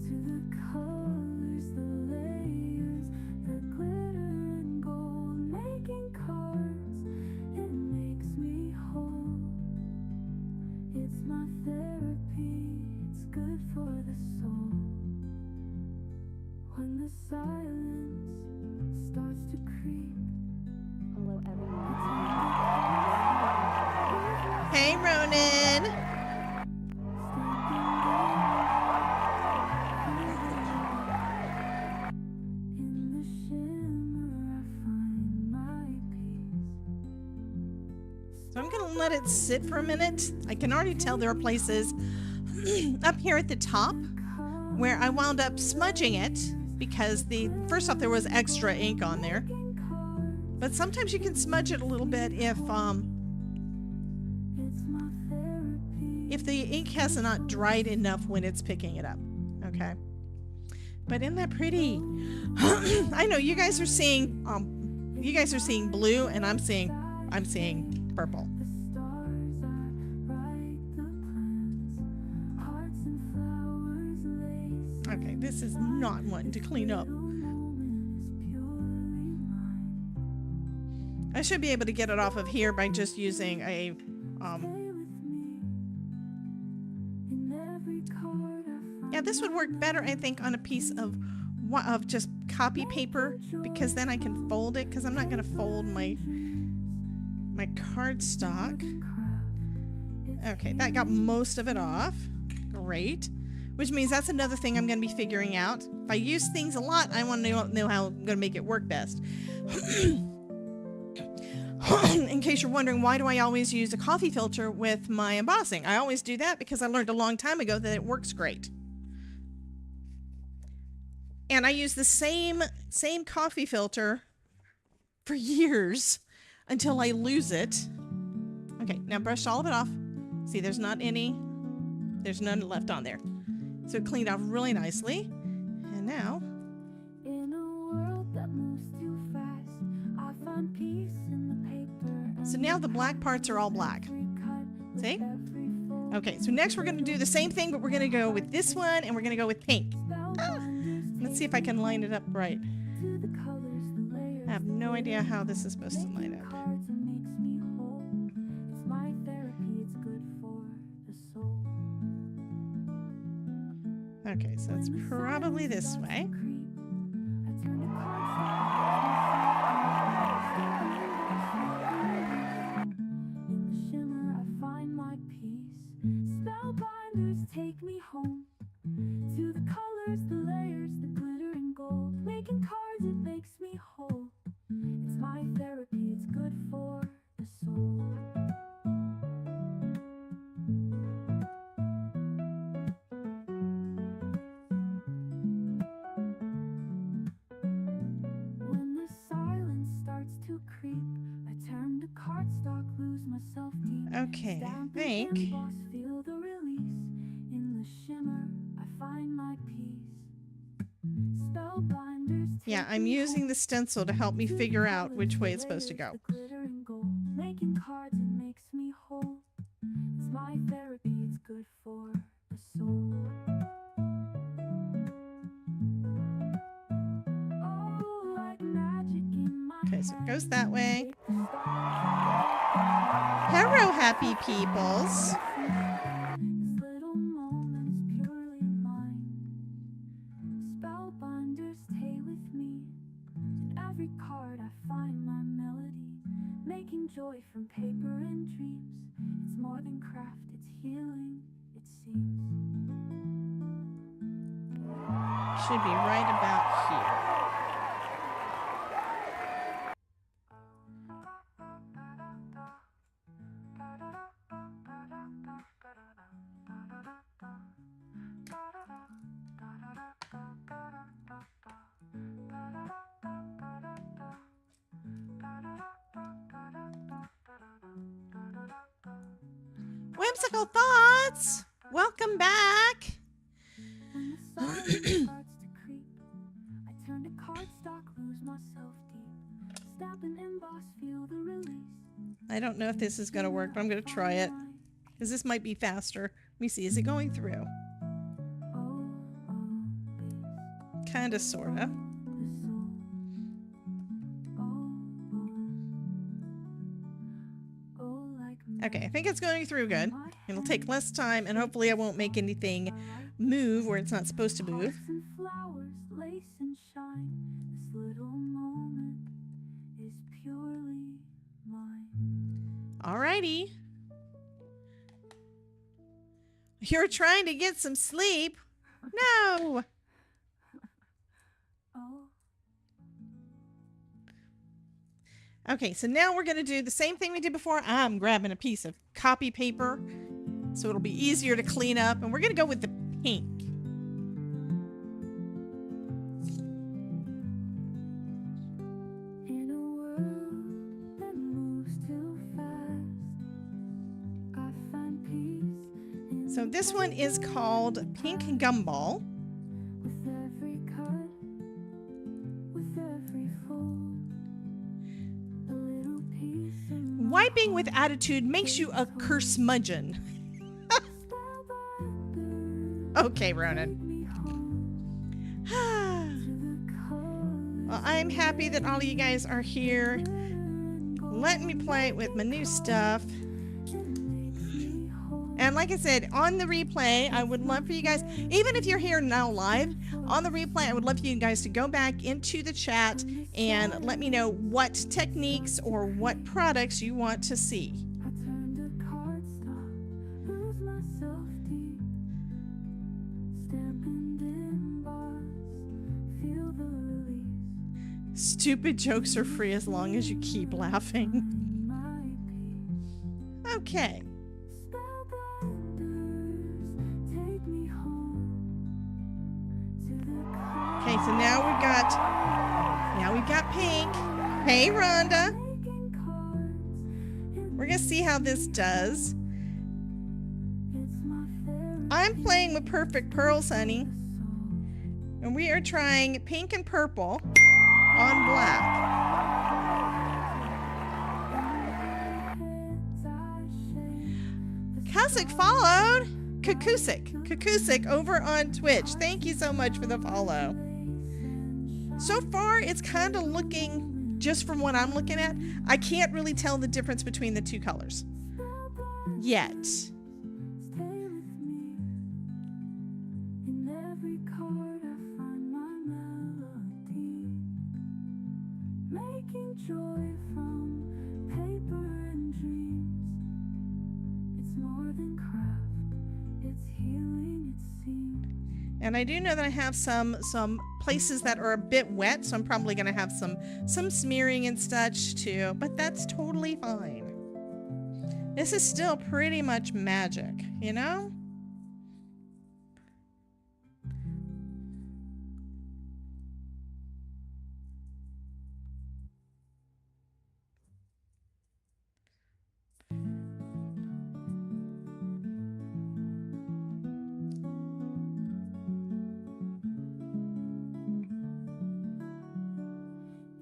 to the colors, the layers, the glitter and gold, making cards. It makes me whole. It's my therapy. It's good for the soul. When the silence starts to creep. Hello, everyone. Hey, Ronan. In the shimmer, I find my peace. So I'm going to let it sit for a minute. I can already tell there are places up here at the top where I wound up smudging it because first off there was extra ink on there. But sometimes you can smudge it a little bit if the ink has not dried enough when it's picking it up. Okay. But isn't that pretty? I know you guys are seeing blue and I'm seeing purple. Okay, this is not one to clean up. I should be able to get it off of here by just using a yeah, this would work better I think on a piece of just copy paper because then I can fold it because I'm not going to fold my cardstock. Okay, that got most of it off. Great. Which means that's another thing I'm going to be figuring out. If I use things a lot, I want to know how I'm going to make it work best. In case you're wondering, why do I always use a coffee filter with my embossing? I always do that because I learned a long time ago that it works great. And I use the same coffee filter for years until I lose it. Okay, now brush all of it off. See, there's none left on there. So it cleaned off really nicely. And now, in a world that moves too fast, I find peace in the paper. so now the black parts are all black. See? Okay, so next we're going to do the same thing, but we're going to go with this one and we're going to go with pink. Let's see if I can line it up right. I have no no idea how this is supposed to line up. Cards and makes me whole. It's my therapy, it's good for the soul. Okay, so it's probably this way. I turn to in the shimmer, I find my peace. Spellbinders take me home to the colors, the layers, the glitter and gold. Making cards, it makes me whole. It's my therapy, it's good for the soul. When the silence starts to creep, I turn to cardstock, lose myself deep. Okay, I Stamp and think. emboss, feel the release. In the shimmer, I find my peace. Spellbinders Yeah, take I'm me using home the stencil to help me to the figure out colors, which the way it's supposed to layers, go. the glitter and gold. Making cards, it makes me whole. It's my therapy, it's good for the soul. Oh, like magic in my Okay, so it goes hand. that way. Take the stars. Hello, happy peoples. This little moment is purely mine. Spellbinders stay with me. In every card I find my melody. Making joy from paper and dreams. It's more than craft, it's healing, it seems. Should be right about here. Whimsical Thoughts! Welcome back! When the silence starts to creep, I turn to cardstock, lose myself deep. Stamp and emboss, feel the release. I don't know if this is going to work, but I'm going to try it. Because this might be faster. Let me see, is it going through? Oh, Kinda, sorta. Okay, I think it's going through good. It'll take less time, and hopefully I won't make anything move where it's not supposed to move. Hearts and flowers, lace and shine. This little moment is purely mine. Alrighty. You're trying to get some sleep. No! Oh, Okay, so now we're going to do the same thing we did before. I'm grabbing a piece of copy paper so it'll be easier to clean up. And we're going to go with the pink. in a world that moves too fast, I find peace in So this one is called Pink Gumball. with every cut, with every fold. A little piece of Wiping with attitude makes you a curmudgeon. Okay, Ronan. me home to the colors. Well, I'm happy that all of you guys are here. Letting me play with my new stuff. And like I said, on the replay, I would love for you guys, even if you're here now live, on the replay, I would love for you guys to go back into the chat and let me know what techniques or what products you want to see. I turn to cardstock, lose myself deep. Stamp and emboss, feel the release. Stupid jokes are free as long as you keep laughing. My peace. Okay. Spellbinders, take me home to the Okay, so now we've got pink. Hey, Rhonda. making cards. We're gonna see how this does. It's my therapy. I'm playing with Perfect Pearls, honey. And we are trying pink and purple on black. Kasich followed. Kakusik over on Twitch. Thank you so much for the follow. So far, it's kind of looking just from what I'm looking at, I can't really tell the difference between the two colors yet. Stay with me. In every chord I find my melody. Making joy from paper and dreams. It's more than craft, it's healing, it seems. And I do know that I have some places that are a bit wet, so I'm probably going to have some smearing and such too, but that's totally fine. This is still pretty much magic, you know?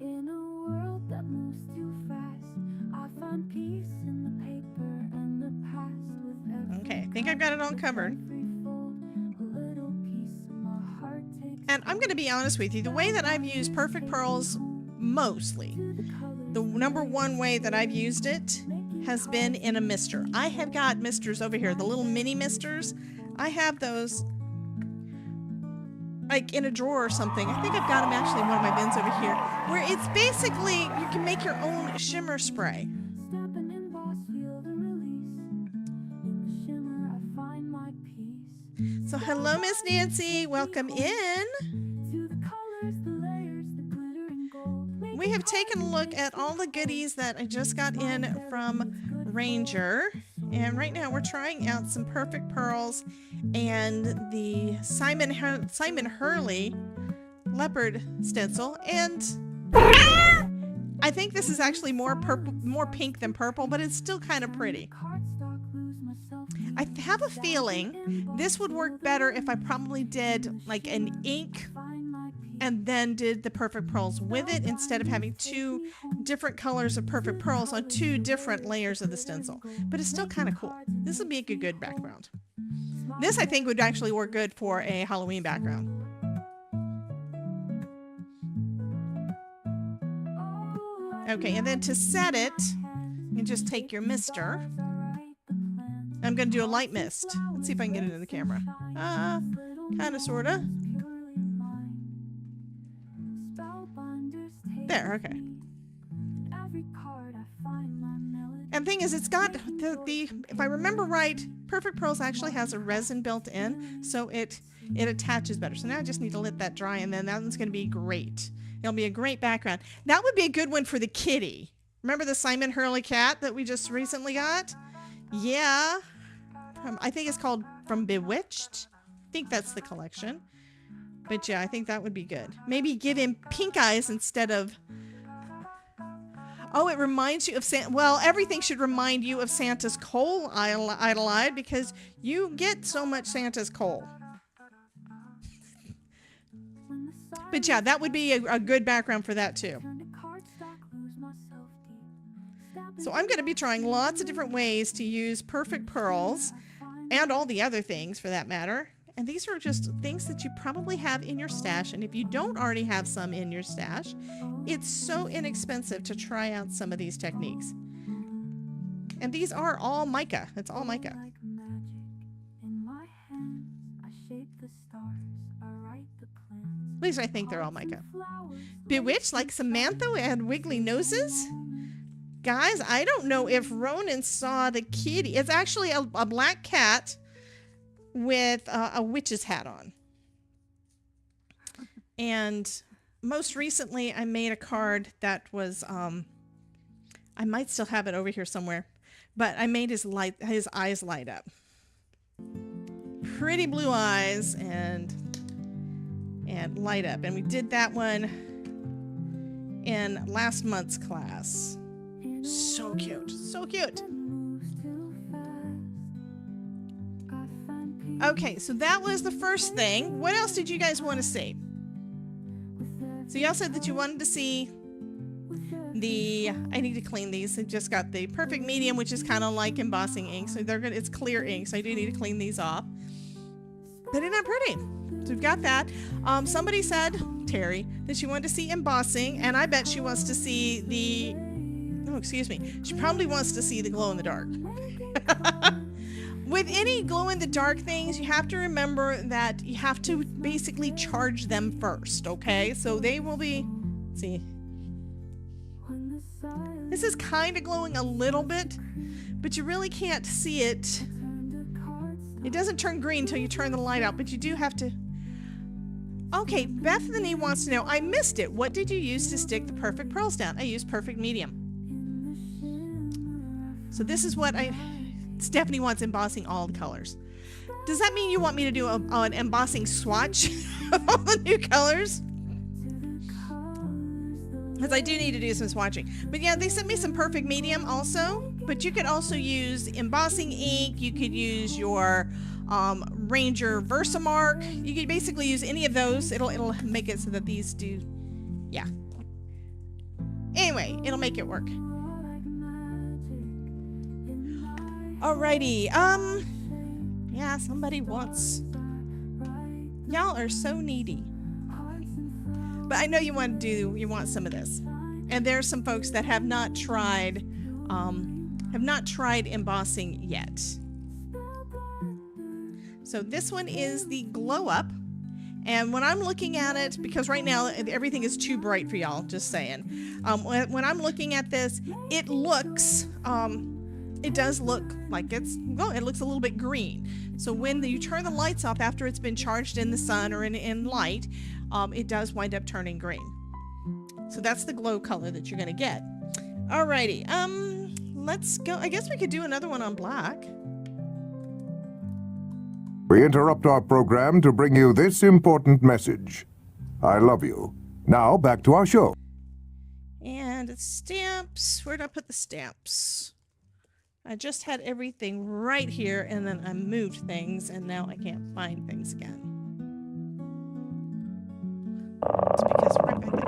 In a world that moves too fast, I find peace in the paper and the past with every Okay, I think I've got it all covered. every fold, a little piece of my heart takes And I'm going to be honest with you, the way that I've used Perfect Pearls mostly, the number one way that I've used it has been in a mister. I have got misters over here, the little mini misters. I have those like in a drawer or something. I think I've got them actually in one of my bins over here, where it's basically, you can make your own shimmer spray. stepping in, boss, feel the release. In the shimmer, I find my peace. So hello, Miss Nancy, welcome in. To the colors, the layers, the glitter and gold. We have taken a look at all the goodies that I just got in from Ranger, and right now we're trying out some Perfect Pearls and the Simon Hurley leopard stencil, and I think this is actually more pink than purple, but it's still kind of pretty. Cardstock, lose myself. I have a feeling this would work better if I probably did like an ink Find my peace. and then did the Perfect Pearls with it, instead of having two different colors of Perfect Pearls on two different layers of the stencil. But it's still kind of cool. This would be a good background. This, I think, would actually work good for a Halloween background. Okay, and then to set it, you just take your mister. I'm going to do a light mist. Let's see if I can get it in the camera. Kind of, sort of. There, okay. And the thing is, it's got the if I remember right, Perfect Pearls actually has a resin built in, so it attaches better. So now I just need to let that dry, and then that one's going to be great. It'll be a great background. That would be a good one for the kitty. Remember the Simon Hurley cat that we just recently got? Yeah. I think it's called From Bewitched. I think that's the collection. But yeah, I think that would be good. Maybe give him pink eyes instead of... Oh, it reminds you of Santa. Well, everything should remind you of Santa's coal, Idolide, because you get so much Santa's coal. But yeah, that would be a good background for that too. So I'm going to be trying lots of different ways to use Perfect Pearls and all the other things for that matter. And these are just things that you probably have in your stash. And if you don't already have some in your stash, it's so inexpensive to try out some of these techniques. And these are all mica. It's all mica. At least I think they're all mica. Bewitched like Samantha and wiggly noses? Guys, I don't know if Ronan saw the kitty. It's actually a black cat with a witch's hat on. And most recently I made a card that was I might still have it over here somewhere, but I made his eyes light up. Pretty blue eyes and light up, and we did that one in last month's class. So cute, so cute. Okay, so that was the first thing. What else did you guys want to see? So y'all said that you wanted to see the, I need to clean these. I just got the Perfect Medium, which is kind of like embossing ink. So it's clear ink, so I do need to clean these off. But isn't that pretty? So we've got that. Somebody said, Terry, that she wanted to see embossing, and I bet she wants to see the, oh, excuse me, she probably wants to see the glow in the dark. With any glow in the dark things, you have to remember that you have to basically charge them first, okay? So they will be, let's see. This is kind of glowing a little bit, but you really can't see it. It doesn't turn green until you turn the light out, but you do have to. Okay, Bethany wants to know, I missed it. What did you use to stick the perfect pearls down? I used perfect medium. So this is what Stephanie wants embossing all the colors. Does that mean you want me to do an embossing swatch of all the new colors? Because I do need to do some swatching. But yeah, they sent me some perfect medium also. But you could also use embossing ink. You could use your Ranger Versamark. You could basically use any of those. It'll make it so that these do, yeah. Anyway, it'll make it work. Alrighty. Yeah, somebody wants. Y'all are so needy. But I know you want some of this. And there's some folks that have not tried embossing yet. So this one is the Glow Up. And when I'm looking at it, because right now everything is too bright for y'all, just saying. When I'm looking at this, it looks, it does look like it looks a little bit green. So when you turn the lights off after it's been charged in the sun or in light, it does wind up turning green. So that's the glow color that you're going to get. Alrighty, let's go. I guess we could do another one on black. We interrupt our program to bring you this important message. I love you. Now back to our show. And it's stamps. Where did I put the stamps? I just had everything right here, and then I moved things, and now I can't find things again. It's because right back there.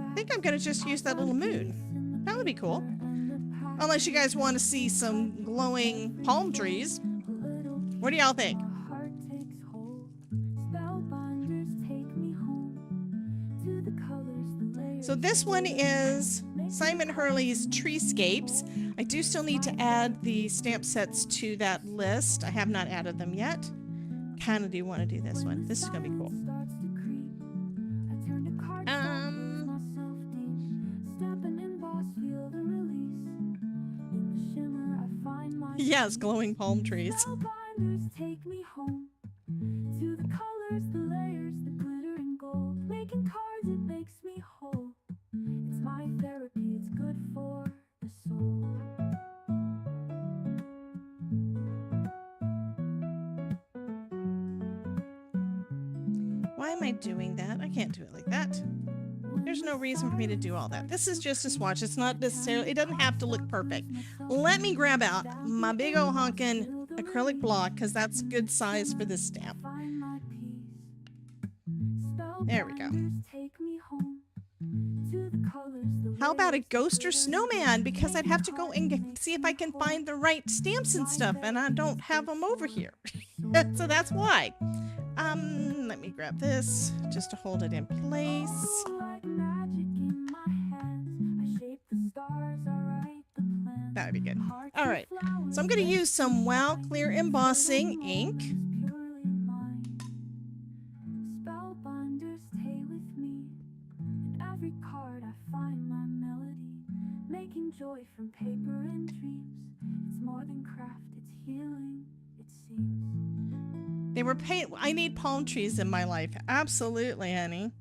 I think I'm going to just use that little moon. That would be cool. Unless you guys want to see some glowing palm trees. What do y'all think? So this one is Simon Hurley's Treescapes. I do still need to add the stamp sets to that list. I have not added them yet. Kind of do want to do this one. This is going to be cool. Yes, glowing palm trees. Take me home to the colors, the layers, the glitter and gold. Making cards, it makes me whole. It's my therapy, it's good for the soul. Why am I doing that? I can't do it like that. There's no reason for me to do all that. This is just a swatch. It's not necessarily, it doesn't have to look perfect. Let me grab out my big old honkin' acrylic block because that's good size for this stamp. There we go. How about a ghost or snowman? Because I'd have to go and see if I can find the right stamps and stuff, and I don't have them over here. So that's why. Let me grab this just to hold it in place. That would be good. All right, so I'm going to use some Wow Clear Embossing ink. Joy from paper and dreams. It's more than craft, it's healing, it seems. They were paint. I need palm trees in my life. Absolutely, honey.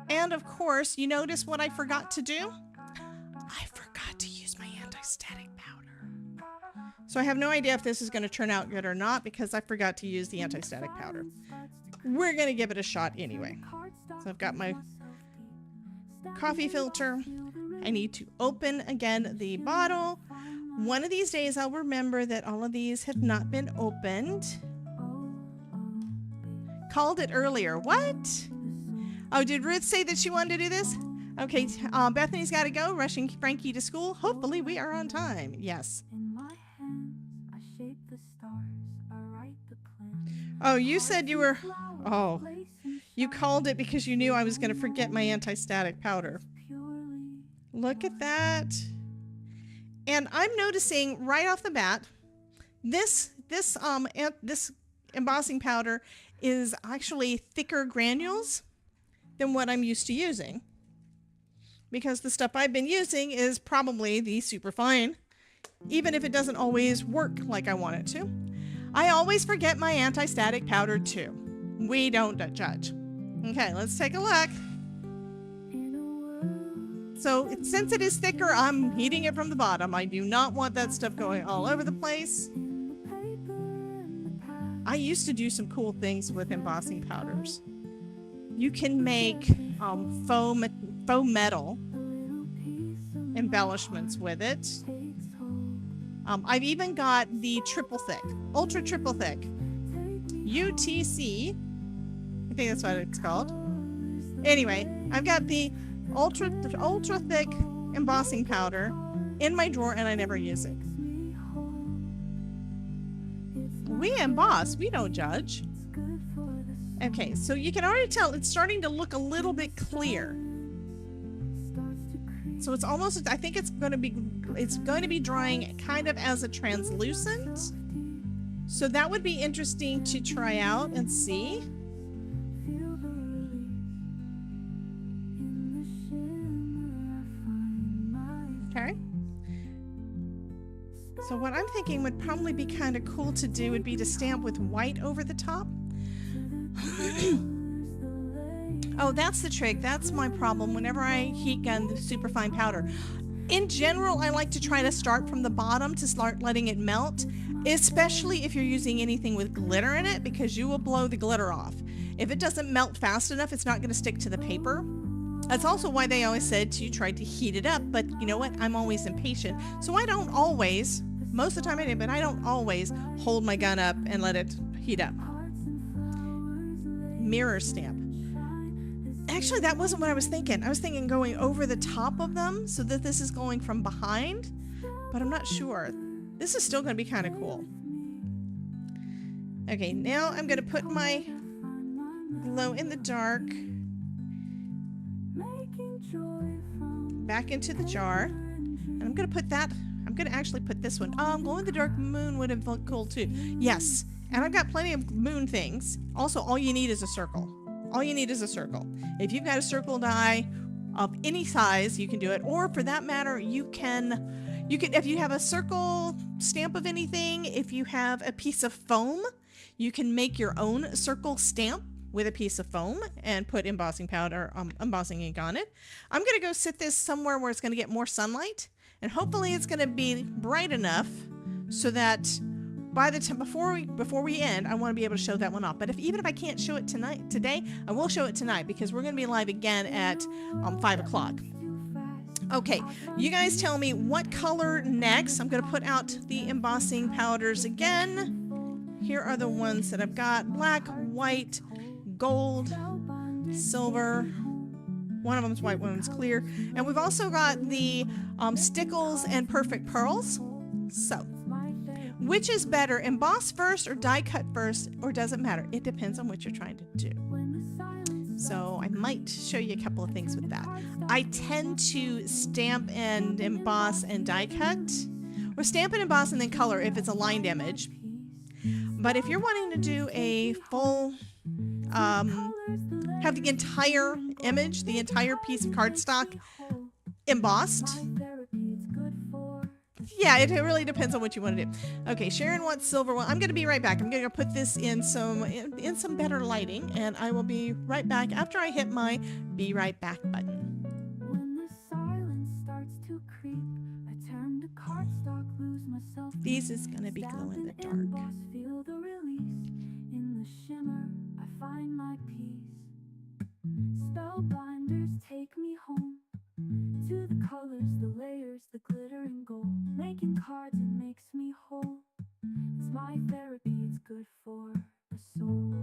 And of course, you notice what I forgot to do? I forgot to use my anti-static powder. So I have no idea if this is going to turn out good or not because I forgot to use the anti-static powder. We're going to give it a shot anyway. So I've got my coffee filter. I need to open again the bottle. One of these days I'll remember that all of these have not been opened. Called it earlier. What? Oh, did Ruth say that she wanted to do this? Okay, Bethany's got to go, rushing Frankie to school. Hopefully we are on time. Yes. In my hands, I shape the stars, I write the plan. Oh, you said you were... Oh, you called it because you knew I was going to forget my anti-static powder. Look at that. And I'm noticing right off the bat, this embossing powder is actually thicker granules than what I'm used to using. Because the stuff I've been using is probably the super fine, even if it doesn't always work like I want it to. I always forget my anti-static powder too. We don't judge. Okay, let's take a look. So since it is thicker, I'm heating it from the bottom. I do not want that stuff going all over the place. I used to do some cool things with embossing powders. You can make faux metal embellishments with it. I've even got the triple thick, ultra triple thick, UTC. I think that's what it's called. Anyway, I've got the ultra thick embossing powder in my drawer and I never use it. We emboss, we don't judge. Okay, so you can already tell it's starting to look a little bit clear. So it's almost, I think it's going to be drying kind of as a translucent. So that would be interesting to try out and see. Okay. So what I'm thinking would probably be kind of cool to do would be to stamp with white over the top. Oh, that's the trick. That's my problem whenever I heat gun the superfine powder. In general, I like to try to start from the bottom to start letting it melt, especially if you're using anything with glitter in it, because you will blow the glitter off. If it doesn't melt fast enough, it's not going to stick to the paper. That's also why they always said to try to heat it up, but you know what? I'm always impatient. So I don't always, most of the time I do, but I don't always hold my gun up and let it heat up. Mirror stamp. Actually, that wasn't what I was thinking. I was thinking going over the top of them so that this is going from behind, but I'm not sure. This is still going to be kind of cool. Okay, now I'm going to put my glow in the dark back into the jar. And I'm going to put that, I'm going to actually put this one. Glow in the dark moon would have looked cool too. Yes, and I've got plenty of moon things. Also, all you need is a circle. All you need is a circle. If you've got a circle die of any size, you can do it. Or for that matter, you can, if you have a circle stamp of anything, if you have a piece of foam, you can make your own circle stamp with a piece of foam and put embossing powder, embossing ink on it. I'm going to go sit this somewhere where it's going to get more sunlight, and hopefully it's going to be bright enough so that by the time before we end, I want to be able to show that one off. But even if I can't show it today, I will show it tonight because we're going to be live again at 5 o'clock. Okay, you guys tell me what color next. I'm going to put out the embossing powders again. Here are the ones that I've got: black, white, gold, silver. One of them's white, one of them's clear. And we've also got the stickles and perfect pearls. So, which is better, emboss first or die cut first, or does it matter? It depends on what you're trying to do. So I might show you a couple of things with that. I tend to stamp and emboss and die cut, or stamp and emboss and then color if it's a lined image. But if you're wanting to do a full, have the entire image, the entire piece of cardstock embossed, yeah, it really depends on what you want to do. Okay, Sharon wants silver one. I'm going to be right back. I'm going to put this in some better lighting, and I will be right back after I hit my be right back button. When the silence starts to creep, I turn to cardstock, lose myself. These is going to be glow in the dark. Feel the release in the shimmer. I find my peace. Spellbinders take me home. To the colors, the layers, the glitter and gold. Making cards, it makes me whole. It's my therapy, it's good for the soul.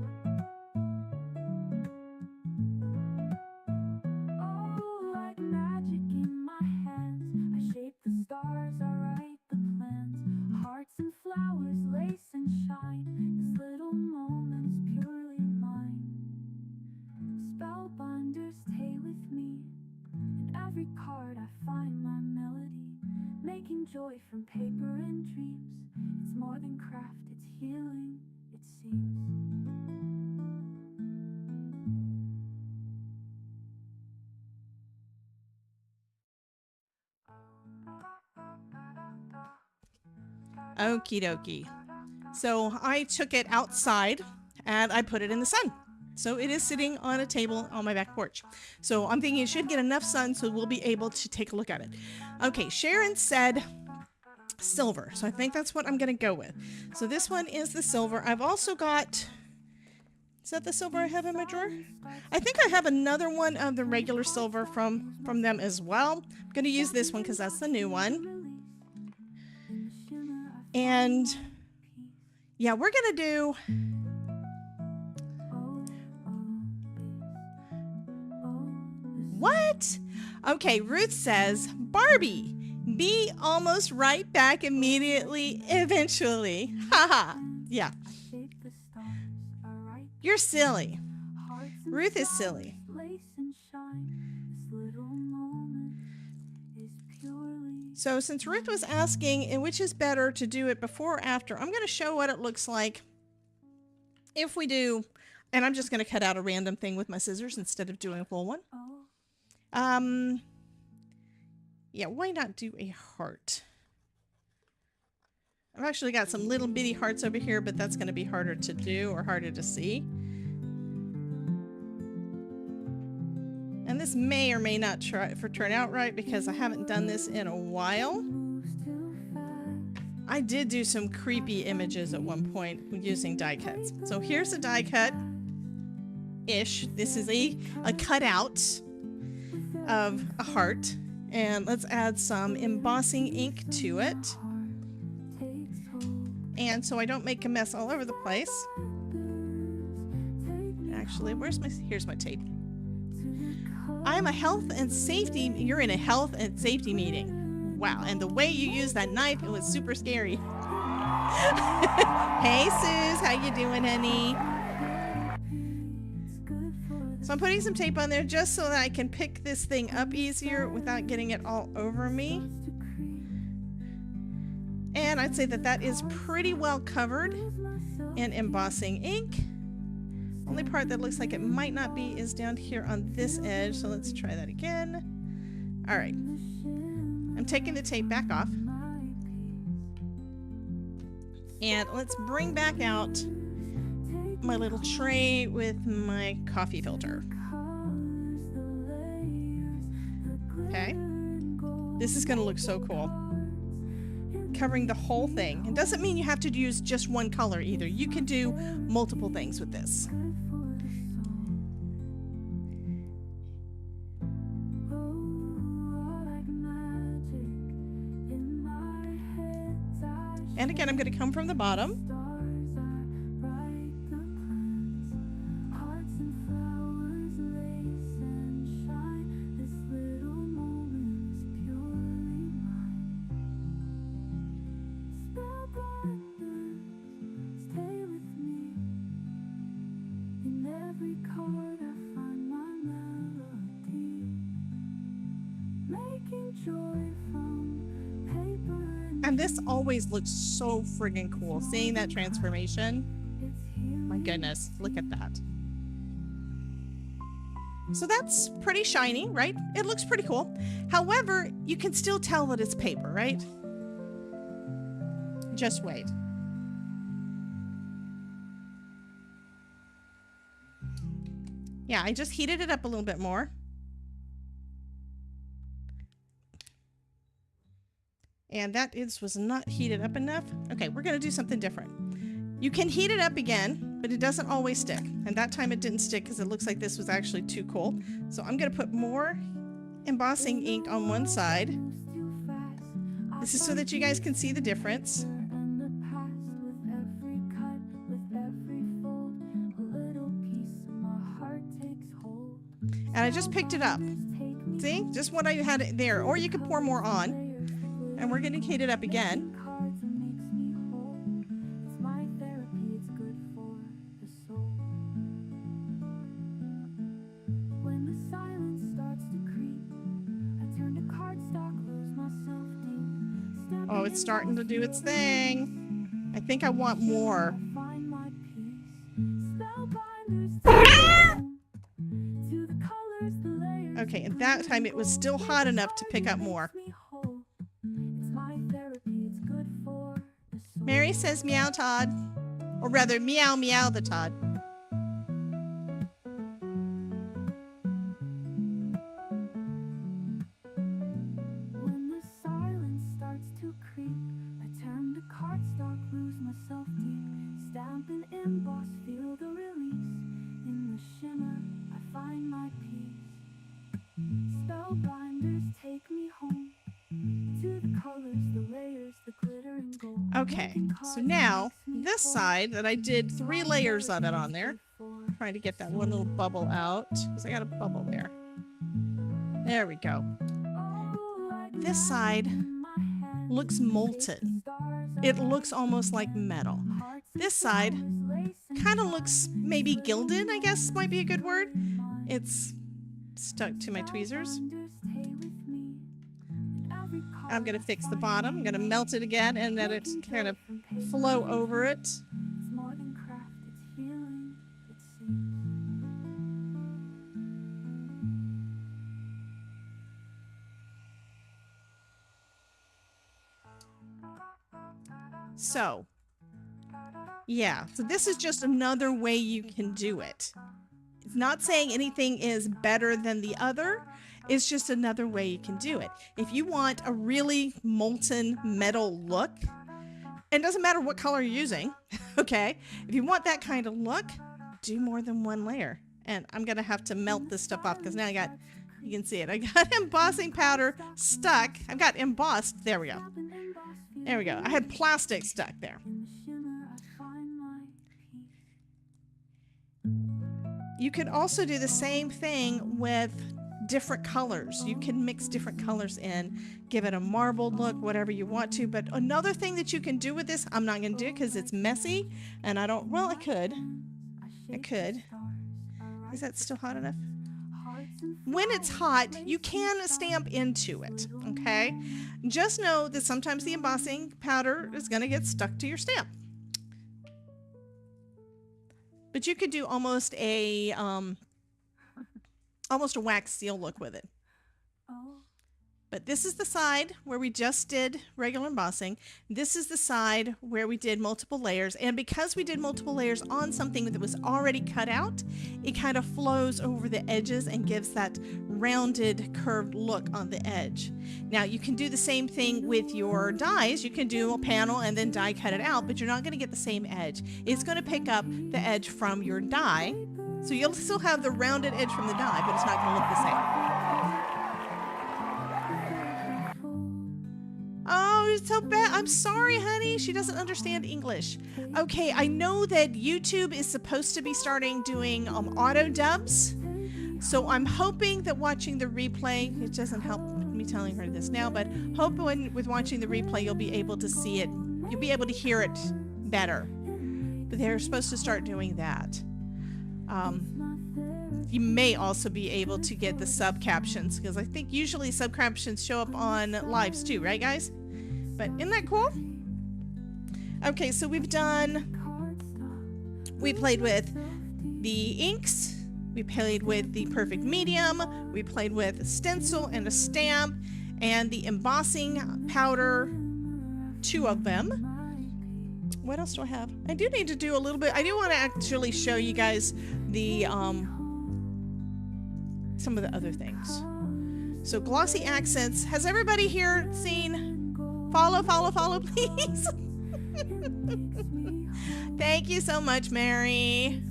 Oh, like magic in my hands, I shape the stars, I write the plans. Hearts and flowers, lace and shine. This little moment is purely mine. Spellbinders stay with me. In every card I find my melody. Making joy from paper and dreams. It's more than craft, it's healing, it seems. Okie dokie. So I took it outside and I put it in the sun. So it is sitting on a table on my back porch. So I'm thinking it should get enough sun so we'll be able to take a look at it. Okay, Sharon said silver. So I think that's what I'm going to go with. So this one is the silver. I've also got, is that the silver I have in my drawer? I think I have another one of the regular silver from them as well. I'm going to use this one because that's the new one. And yeah, we're going to do what? Okay, Ruth says, Barbie, be almost right back immediately, eventually. Haha. Yeah. You're silly. Ruth is silly. So since Ruth was asking which is better to do it before or after, I'm going to show what it looks like if we do, and I'm just going to cut out a random thing with my scissors instead of doing a full one. Yeah, why not do a heart? I've actually got some little bitty hearts over here, but that's going to be harder to do or harder to see. And this may or may not turn out right because I haven't done this in a while. I did do some creepy images at one point using die cuts. So here's a die cut-ish. This is a cutout of a heart. And let's add some embossing ink to it. And so I don't make a mess all over the place. Actually, here's my tape. I'm a health and safety, you're in a health and safety meeting. Wow, and the way you used that knife, it was super scary. Hey, Suze, how you doing, honey? So I'm putting some tape on there just so that I can pick this thing up easier without getting it all over me. And I'd say that that is pretty well covered in embossing ink. Only part that looks like it might not be is down here on this edge. So let's try that again. All right. I'm taking the tape back off. And let's bring back out my little tray with my coffee filter. Okay. This is going to look so cool. Covering the whole thing. It doesn't mean you have to use just one color either. You can do multiple things with this. And again, I'm going to come from the bottom. And this always looks so friggin' cool. Seeing that transformation. My goodness, look at that. So that's pretty shiny, right? It looks pretty cool. However, you can still tell that it's paper, right? Just wait. Yeah, I just heated it up a little bit more. And that was not heated up enough. Okay, we're going to do something different. You can heat it up again, but it doesn't always stick. And that time it didn't stick because it looks like this was actually too cold. So I'm going to put more embossing ink on one side. This is so that you guys can see the difference. And I just picked it up. See? Just what I had it there. Or you could pour more on. And we're going to heat it up again. Oh, it's starting to do its thing. I think I want more. Okay, and that time it was still hot enough to pick up more. Mary says meow, Todd. Or rather, meow, meow the Todd. When the silence starts to creep, I turn to cardstock, lose myself deep. Stamp and emboss, feel the release. In the shimmer, I find my peace. Spellbinders take me home to the colors, the layers, the glitter and gold. Okay, so now this side that I did 3 layers of it on there. Trying to get that one little bubble out because I got a bubble there. There we go. This side looks molten. It looks almost like metal. This side kind of looks maybe gilded, I guess might be a good word. It's stuck to my tweezers. I'm going to fix the bottom. I'm going to melt it again and let it kind of flow over it. So, yeah, so this is just another way you can do it. It's not saying anything is better than the other. It's just another way you can do it. If you want a really molten metal look, and it doesn't matter what color you're using, okay? If you want that kind of look, do more than 1 layer. And I'm going to have to melt this stuff off because now I got, you can see it. I got embossing powder stuck. I've got embossed. There we go. There we go. I had plastic stuck there. You could also do the same thing with different colors. You can mix different colors in, give it a marbled look, whatever you want to. But another thing that you can do with this, I'm not going to do it because it's messy and I don't, well, I could. Is that still hot enough? When it's hot, you can stamp into it, okay? Just know that sometimes the embossing powder is going to get stuck to your stamp. But you could do almost a wax seal look with it. But this is the side where we just did regular embossing. This is the side where we did multiple layers. And because we did multiple layers on something that was already cut out, it kind of flows over the edges and gives that rounded, curved look on the edge. Now, you can do the same thing with your dies. You can do a panel and then die cut it out, but you're not going to get the same edge. It's going to pick up the edge from your die. So you'll still have the rounded edge from the die, but it's not going to look the same. Oh, it's so bad. I'm sorry, honey. She doesn't understand English. Okay, I know that YouTube is supposed to be starting doing auto dubs. So I'm hoping that watching the replay, it doesn't help me telling her this now, but hoping with watching the replay, you'll be able to see it. You'll be able to hear it better. But they're supposed to start doing that. You may also be able to get the sub captions because I think usually sub captions show up on lives too, right guys? But isn't that cool? Okay, so we played with the inks, we played with the perfect medium, we played with a stencil and a stamp, and the embossing powder, 2 of them. What else do I have? I do need to do a little bit. I do want to actually show you guys the some of the other things. So glossy accents. Has everybody here seen follow, please? Thank you so much, Mary.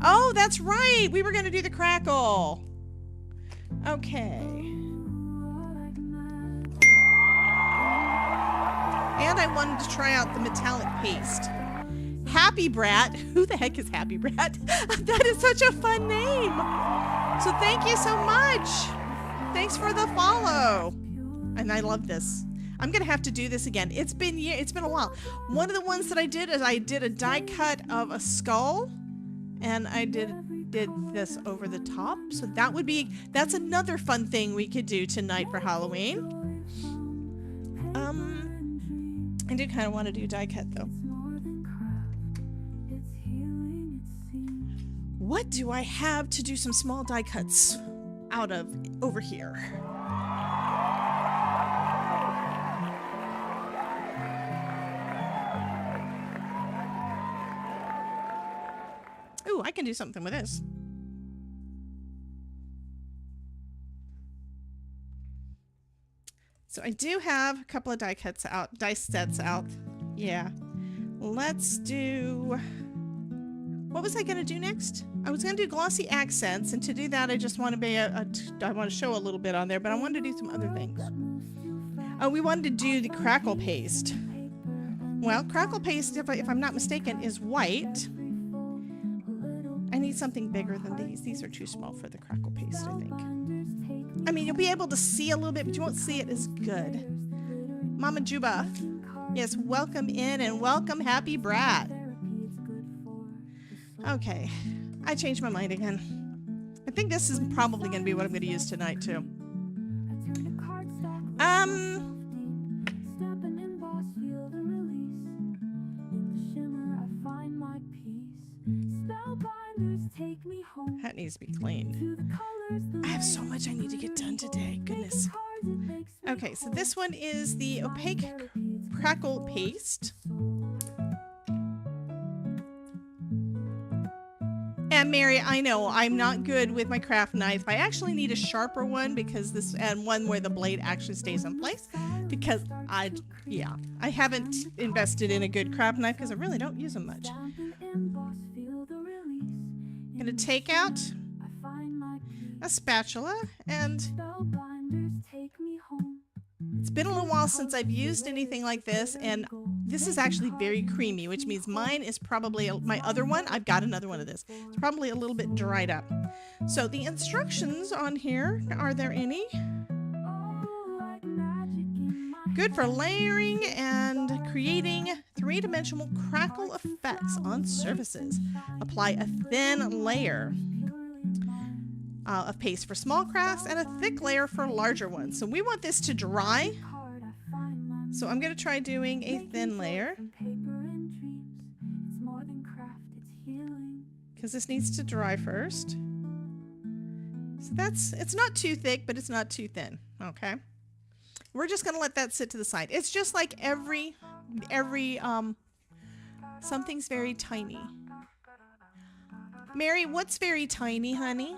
Oh, that's right. We were going to do the crackle. Okay. And I wanted to try out the metallic paste. Happy Brat. Who the heck is Happy Brat? That is such a fun name. So thank you so much. Thanks for the follow. And I love this. I'm gonna have to do this again. It's been a while. One of the ones that I did is I did a die cut of a skull, and I did this over the top. So that's another fun thing we could do tonight for Halloween. I do kind of want to do die cut though. What do I have to do some small die cuts out of over here? Ooh, I can do something with this. So I do have a couple of die sets out. Yeah. Let's do... What was I going to do next? I was going to do glossy accents, and to do that I just want to be I want to show a little bit on there, but I wanted to do some other things. We wanted to do the crackle paste. Well, crackle paste, if I'm not mistaken, is white. I need something bigger than these. These are too small for the crackle paste, I think. I mean, you'll be able to see a little bit, but you won't see it as good. Mama Juba. Yes, welcome in and welcome, Happy Brat. Okay, I changed my mind again. I think this is probably going to be what I'm going to use tonight, too. That needs to be cleaned. I have so much I need to get done today. Goodness. Okay, so this one is the opaque crackle paste. And Mary, I know I'm not good with my craft knife. I actually need a sharper one because this, and one where the blade actually stays in place, because I haven't invested in a good craft knife because I really don't use them much. I'm gonna take out a spatula, and it's been a little while since I've used anything like this, and this is actually very creamy, which means mine is probably my other one. I've got another one of this. It's probably a little bit dried up. So the instructions on here, are there any? Good for layering and creating three-dimensional crackle effects on surfaces. Apply a thin layer of paste for small crafts and a thick layer for larger ones. So we want this to dry. So I'm going to try doing a thin layer, because this needs to dry first. So it's not too thick, but it's not too thin. Okay. We're just going to let that sit to the side. It's just like every something's very tiny. Mary, what's very tiny, honey?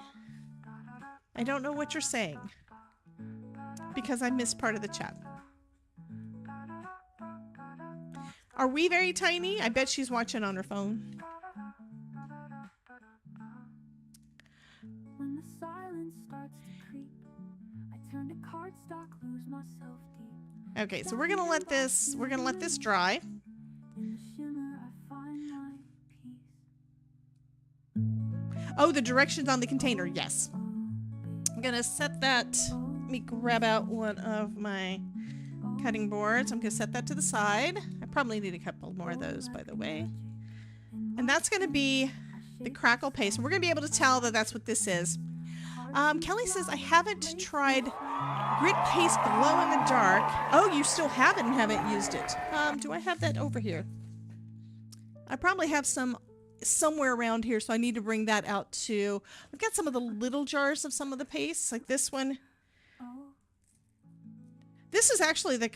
I don't know what you're saying because I missed part of the chat. Are we very tiny? I bet she's watching on her phone. When the silence starts to creep, I turn to cardstock, lose myself deep. Okay, so we're gonna let this dry. In the shimmer, I find my peace. Oh, the directions on the container, yes. I'm gonna set that. Let me grab out one of my cutting boards. I'm gonna set that to the side. I probably need a couple more of those, by the way. And that's gonna be the crackle paste. We're gonna be able to tell that that's what this is. Kelly says, I haven't tried grit paste glow in the dark. Oh, you still haven't and haven't used it. Do I have that over here? I probably have some somewhere around here, so I need to bring that out too. I've got some of the little jars of some of the pastes, like this one. This is actually the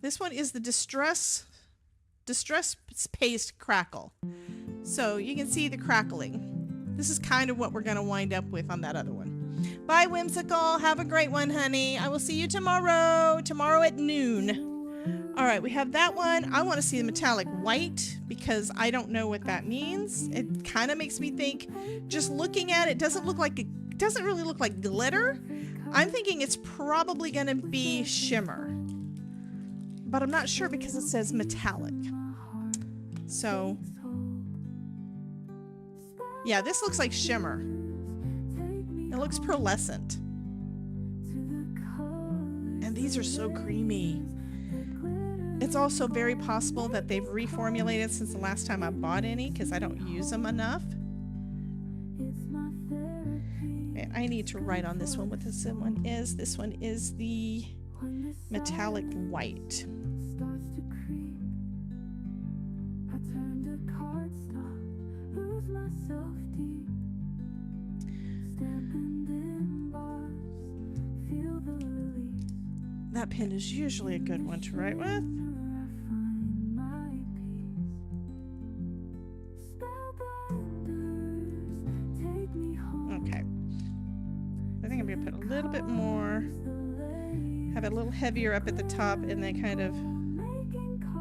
this one is the distress paste crackle. So you can see the crackling. This is kind of what we're going to wind up with on that other one. Bye, Whimsical. Have a great one, honey. I will see you tomorrow at noon. All right, we have that one. I want to see the metallic white because I don't know what that means. It kind of makes me think, just looking at it, doesn't really look like glitter, I'm thinking it's probably going to be shimmer, but I'm not sure because it says metallic. So yeah, this looks like shimmer. It looks pearlescent. And these are so creamy. It's also very possible that they've reformulated since the last time I bought any because I don't use them enough. And I need to write on this one what this one is. This one is the metallic white. That pen is usually a good one to write with. Okay. I think I'm going to put a little bit more, have it a little heavier up at the top and then kind of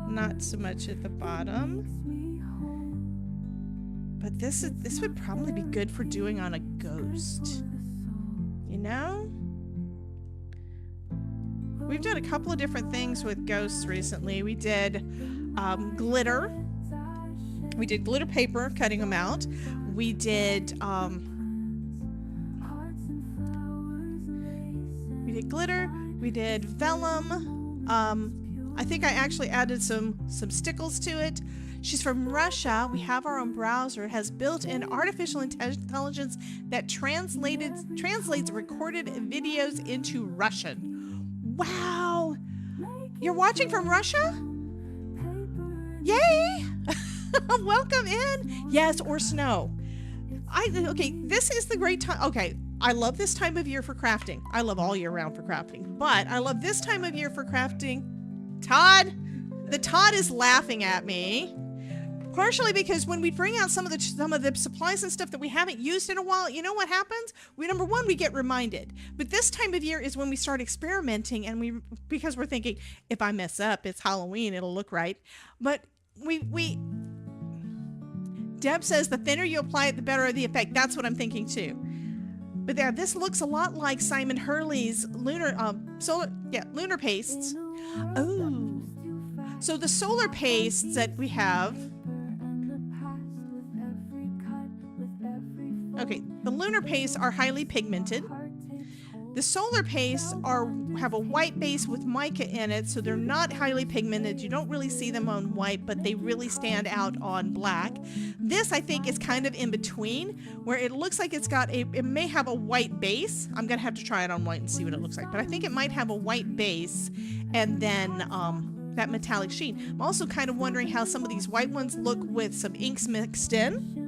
not so much at the bottom. But this would probably be good for doing on a ghost. You know? We've done a couple of different things with ghosts recently. We did glitter. We did glitter paper, cutting them out. We did glitter. We did vellum. I think I actually added some stickles to it. She's from Russia. We have our own browser. It has built-in artificial intelligence that translates recorded videos into Russian. Wow! You're watching from Russia? Yay! Welcome in. Yes, or snow. Okay, this is the great time. Okay, I love this time of year for crafting. I love all year round for crafting, but I love this time of year for crafting. Todd is laughing at me. Partially because when we bring out some of the supplies and stuff that we haven't used in a while, you know what happens? Number one, we get reminded. But this time of year is when we start experimenting, and because we're thinking, if I mess up, it's Halloween, it'll look right. But Deb says the thinner you apply it, the better the effect. That's what I'm thinking too. But there, this looks a lot like Simon Hurley's lunar pastes. Oh, so the solar pastes that we have. Okay, the lunar pastes are highly pigmented. The solar pastes have a white base with mica in it, so they're not highly pigmented. You don't really see them on white, but they really stand out on black. This, I think, is kind of in between, where it looks like it may have a white base. I'm gonna have to try it on white and see what it looks like, but I think it might have a white base and then that metallic sheen. I'm also kind of wondering how some of these white ones look with some inks mixed in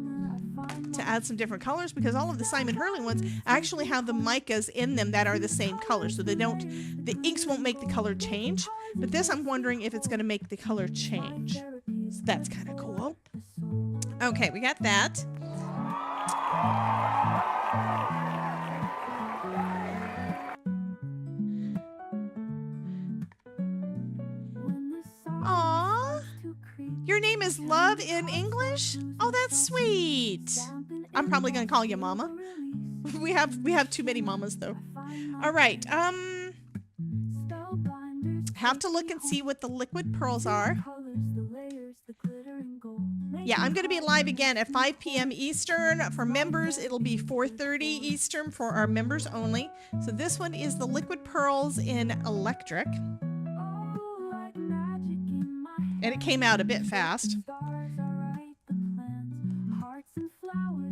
to add some different colors, because all of the Simon Hurley ones actually have the micas in them that are the same color, so the inks won't make the color change. But this, I'm wondering if it's going to make the color change. So that's kind of cool. Okay, we got that. Aww. Your name is Love in English? Oh, that's sweet. I'm probably going to call you Mama. We have too many mamas though. All right. Have to look and see what the liquid pearls are. Yeah, I'm going to be live again at 5 p.m. Eastern. For members, it'll be 4:30 Eastern for our members only. So this one is the liquid pearls in electric. And it came out a bit fast.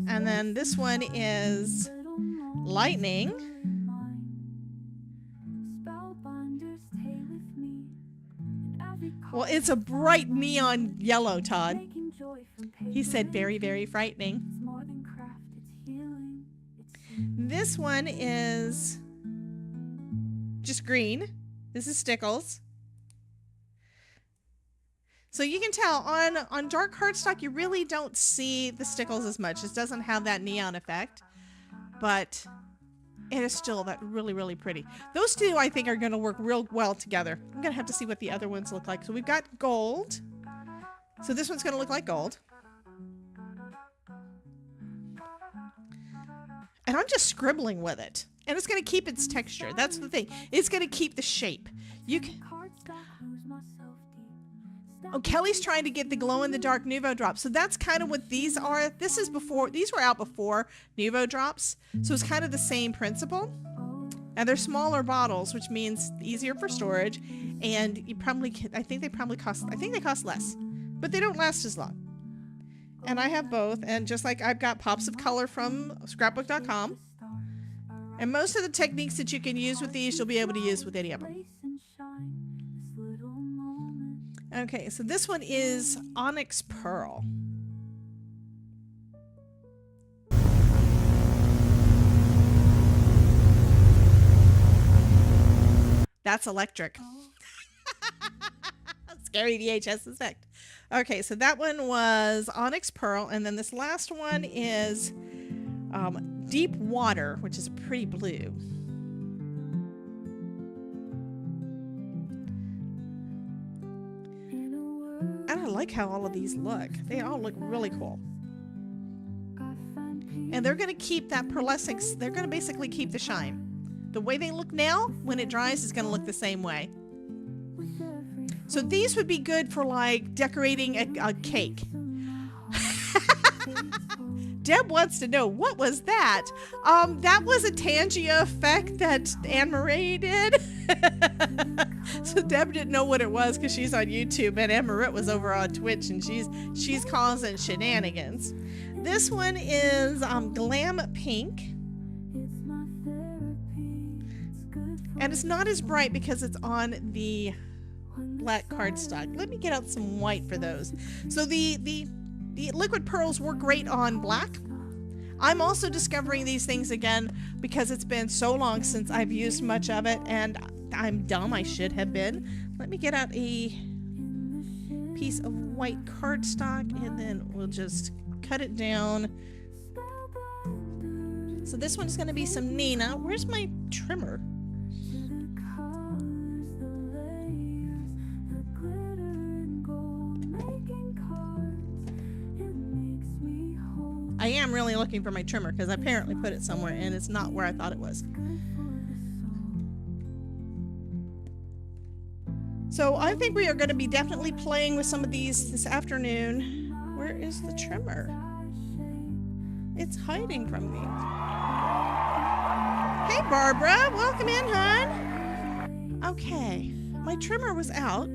And then this one is lightning. Well, it's a bright neon yellow, Todd. He said very, very frightening. This one is just green. This is Stickles. So you can tell on dark cardstock, you really don't see the stickles as much. It doesn't have that neon effect, but it is still that really, really pretty. Those two, I think, are going to work real well together. I'm going to have to see what the other ones look like. So we've got gold. So this one's going to look like gold. And I'm just scribbling with it. And it's going to keep its texture. That's the thing. It's going to keep the shape. You can... Oh, Kelly's trying to get the glow-in-the-dark Nuvo drops. So that's kind of what these are. This is before, these were out before Nuvo drops. So it's kind of the same principle. And they're smaller bottles, which means easier for storage. And you probably, I think they cost less. But they don't last as long. And I have both. And just like I've got pops of color from scrapbook.com. And most of the techniques that you can use with these, you'll be able to use with any of them. Okay, so this one is Onyx Pearl. That's electric. Scary VHS effect. Okay, so that one was Onyx Pearl, and then this last one is Deep Water, which is a pretty blue. And I like how all of these look. They all look really cool. And they're going to keep that pearlescence. They're going to basically keep the shine. The way they look now, when it dries, is going to look the same way. So these would be good for like decorating a cake. Deb wants to know, what was that? That was a Tangia effect that Anne-Marie did. So Deb didn't know what it was because she's on YouTube, and Anne-Marie was over on Twitch, and she's causing shenanigans. This one is Glam Pink. And it's not as bright because it's on the black cardstock. Let me get out some white for those. So the liquid pearls work great on black. I'm also discovering these things again because it's been so long since I've used much of it, and I'm dumb. I should have been. Let me get out a piece of white cardstock, and then we'll just cut it down. So this one's going to be some Nina. Where's my trimmer? I am really looking for my trimmer because I apparently put it somewhere and it's not where I thought it was. So I think we are going to be definitely playing with some of these this afternoon. Where is the trimmer? It's hiding from me. Hey Barbara, welcome in, hon. Okay, my trimmer was out.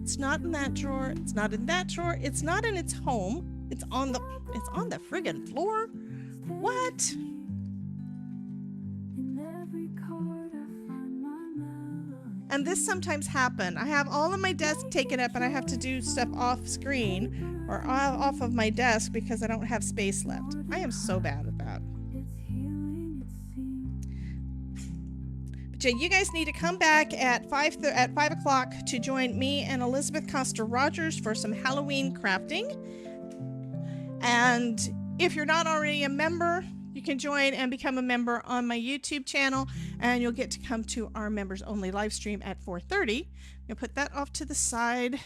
It's not in that drawer. It's not in that drawer. It's not in its home. It's on the friggin' floor. What? And this sometimes happens. I have all of my desk taken up and I have to do stuff off screen or off of my desk because I don't have space left. I am so bad at that. But yeah, you guys need to come back at 5 o'clock to join me and Elizabeth Coster Rogers for some Halloween crafting. And if you're not already a member, you can join and become a member on my YouTube channel, and you'll get to come to our members only live stream at 4:30. You'll put that off to the side.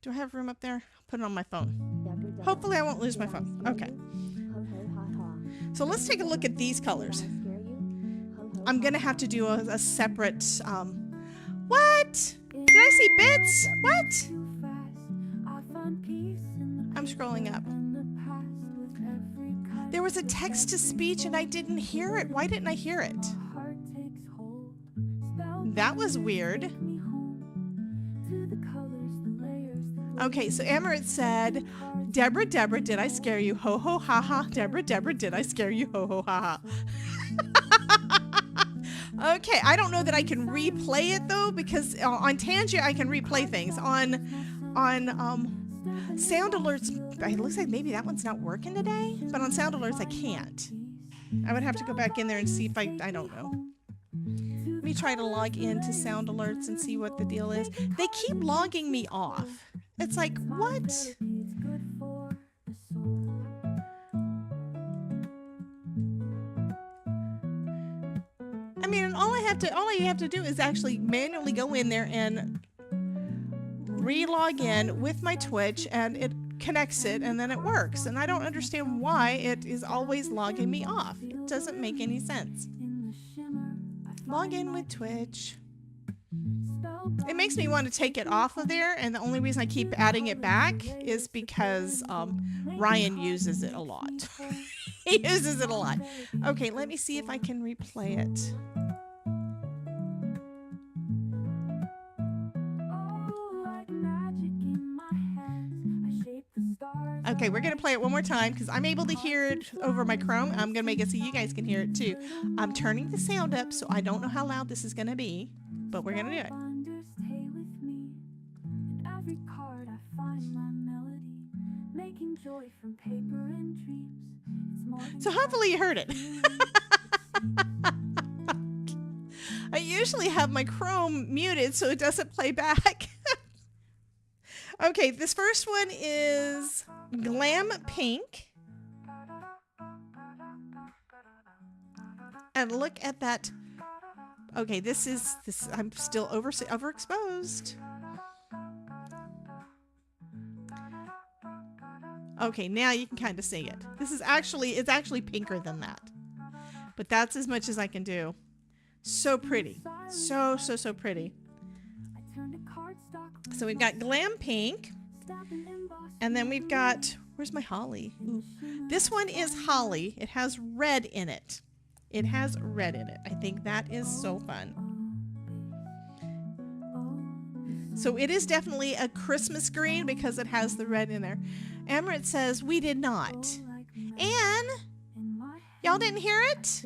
Do I have room up there? I'll put it on my phone. Hopefully I won't lose my phone. Okay. So let's take a look at these colors. I'm going to have to do a separate, what? Did I see bits? What? I'm scrolling up. There was a text-to-speech and I didn't hear it. Why didn't I hear it? That was weird. Okay, so Amarit said, Deborah, did I scare you? Ho, ho, ha, ha. Deborah, did I scare you? Ho, ho, ha, ha. Okay, I don't know that I can replay it, though, because on Tangia, I can replay things. On Sound Alerts, it looks like maybe that one's not working today, but on Sound Alerts, I can't. I would have to go back in there and see if I don't know. Let me try to log into Sound Alerts and see what the deal is. They keep logging me off. It's like, what? I mean, all you have to do is actually manually go in there and re-log in with my Twitch, and it connects it, and then it works. And I don't understand why it is always logging me off. It doesn't make any sense. Log in with Twitch. It makes me want to take it off of there, and the only reason I keep adding it back is because Ryan uses it a lot. He uses it a lot. Okay, let me see if I can replay it. Okay, we're going to play it one more time because I'm able to hear it over my Chrome. I'm going to make it so you guys can hear it too. I'm turning the sound up, so I don't know how loud this is going to be, but we're going to do it. So hopefully you heard it. I usually have my Chrome muted so it doesn't play back. Okay, this first one is Glam Pink. And look at that. Okay, this I'm still overexposed. Okay, now you can kind of see it. It's actually pinker than that. But that's as much as I can do. So pretty. So pretty. So we've got Glam Pink. And then we've got, where's my holly? Ooh. This one is holly. It has red in it. It has red in it. I think that is so fun. So it is definitely a Christmas green because it has the red in there. Amaret says, we did not. And y'all didn't hear it?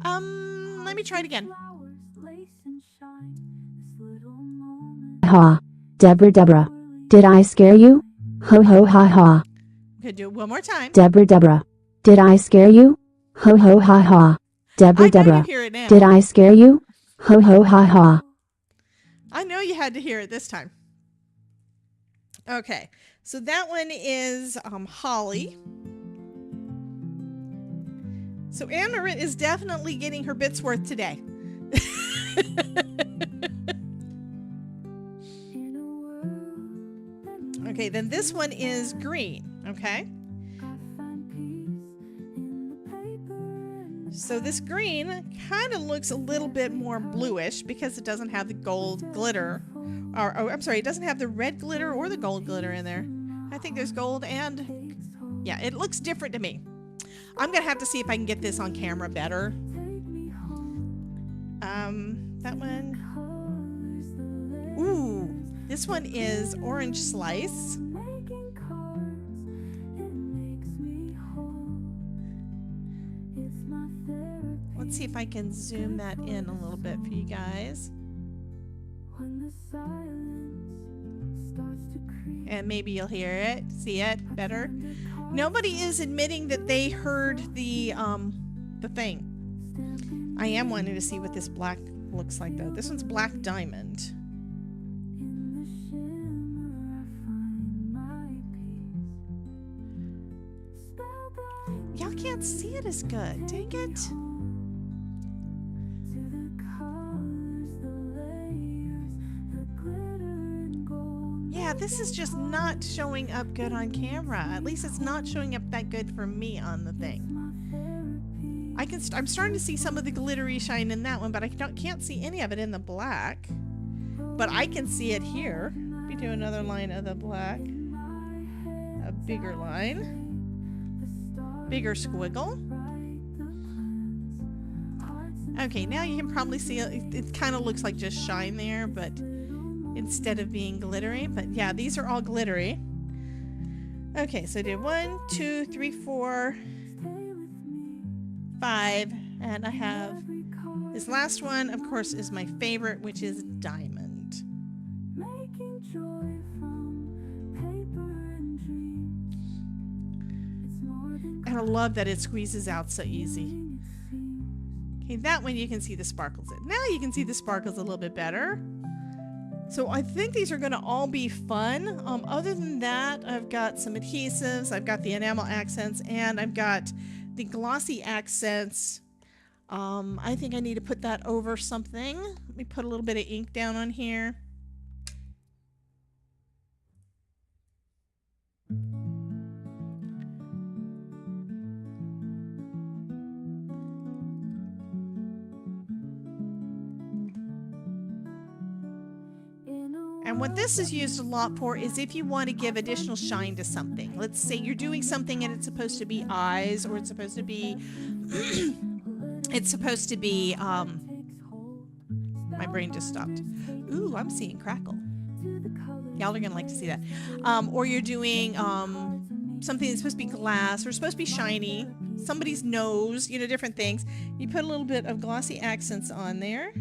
Let me try it again. Ha. Deborah. Did I scare you? Ho ho ha ha. Okay, do it one more time. Deborah. Did I scare you? Ho ho ha ha. I know you Deborah. hear it now. Did I scare you? Ho ho ha ha. I know you had to hear it this time. Okay, so that one is holly. So Amaret is definitely getting her bits worth today. Okay, then this one is green, okay? So this green kind of looks a little bit more bluish because it doesn't have the gold glitter. Or I'm sorry, it doesn't have the red glitter or the gold glitter in there. I think there's gold and... yeah, it looks different to me. I'm going to have to see if I can get this on camera better. That one... ooh, this one is orange slice. Let's see if I can zoom that in a little bit for you guys. And maybe you'll hear it, see it better. Nobody is admitting that they heard the thing. I am wanting to see what this black looks like though. This one's black diamond. Y'all can't see it as good. Dang it. Yeah, this is just not showing up good on camera. At least it's not showing up that good for me on the thing. I'm starting to see some of the glittery shine in that one, but I can't see any of it in the black. But I can see it here. Let me do another line of the black. A bigger line. Bigger squiggle. Okay, now you can probably see it. It kind of looks like just shine there, but instead of being glittery. But yeah, these are all glittery. Okay, so I did 1, 2, 3, 4, 5, and I have this last one, of course, is my favorite, which is diamond. And I love that it squeezes out so easy. Okay, that one you can see the sparkles in. Now you can see the sparkles a little bit better. So I think these are going to all be fun. Other than that, I've got some adhesives, I've got the enamel accents, and I've got the glossy accents. I think I need to put that over something. Let me put a little bit of ink down on here. And what this is used a lot for is if you want to give additional shine to something. Let's say you're doing something and it's supposed to be eyes, or it's supposed to be my brain just stopped. Ooh, I'm seeing crackle. Y'all are gonna like to see that. Or you're doing something that's supposed to be glass or supposed to be shiny, somebody's nose, you know, different things. You put a little bit of glossy accents on there.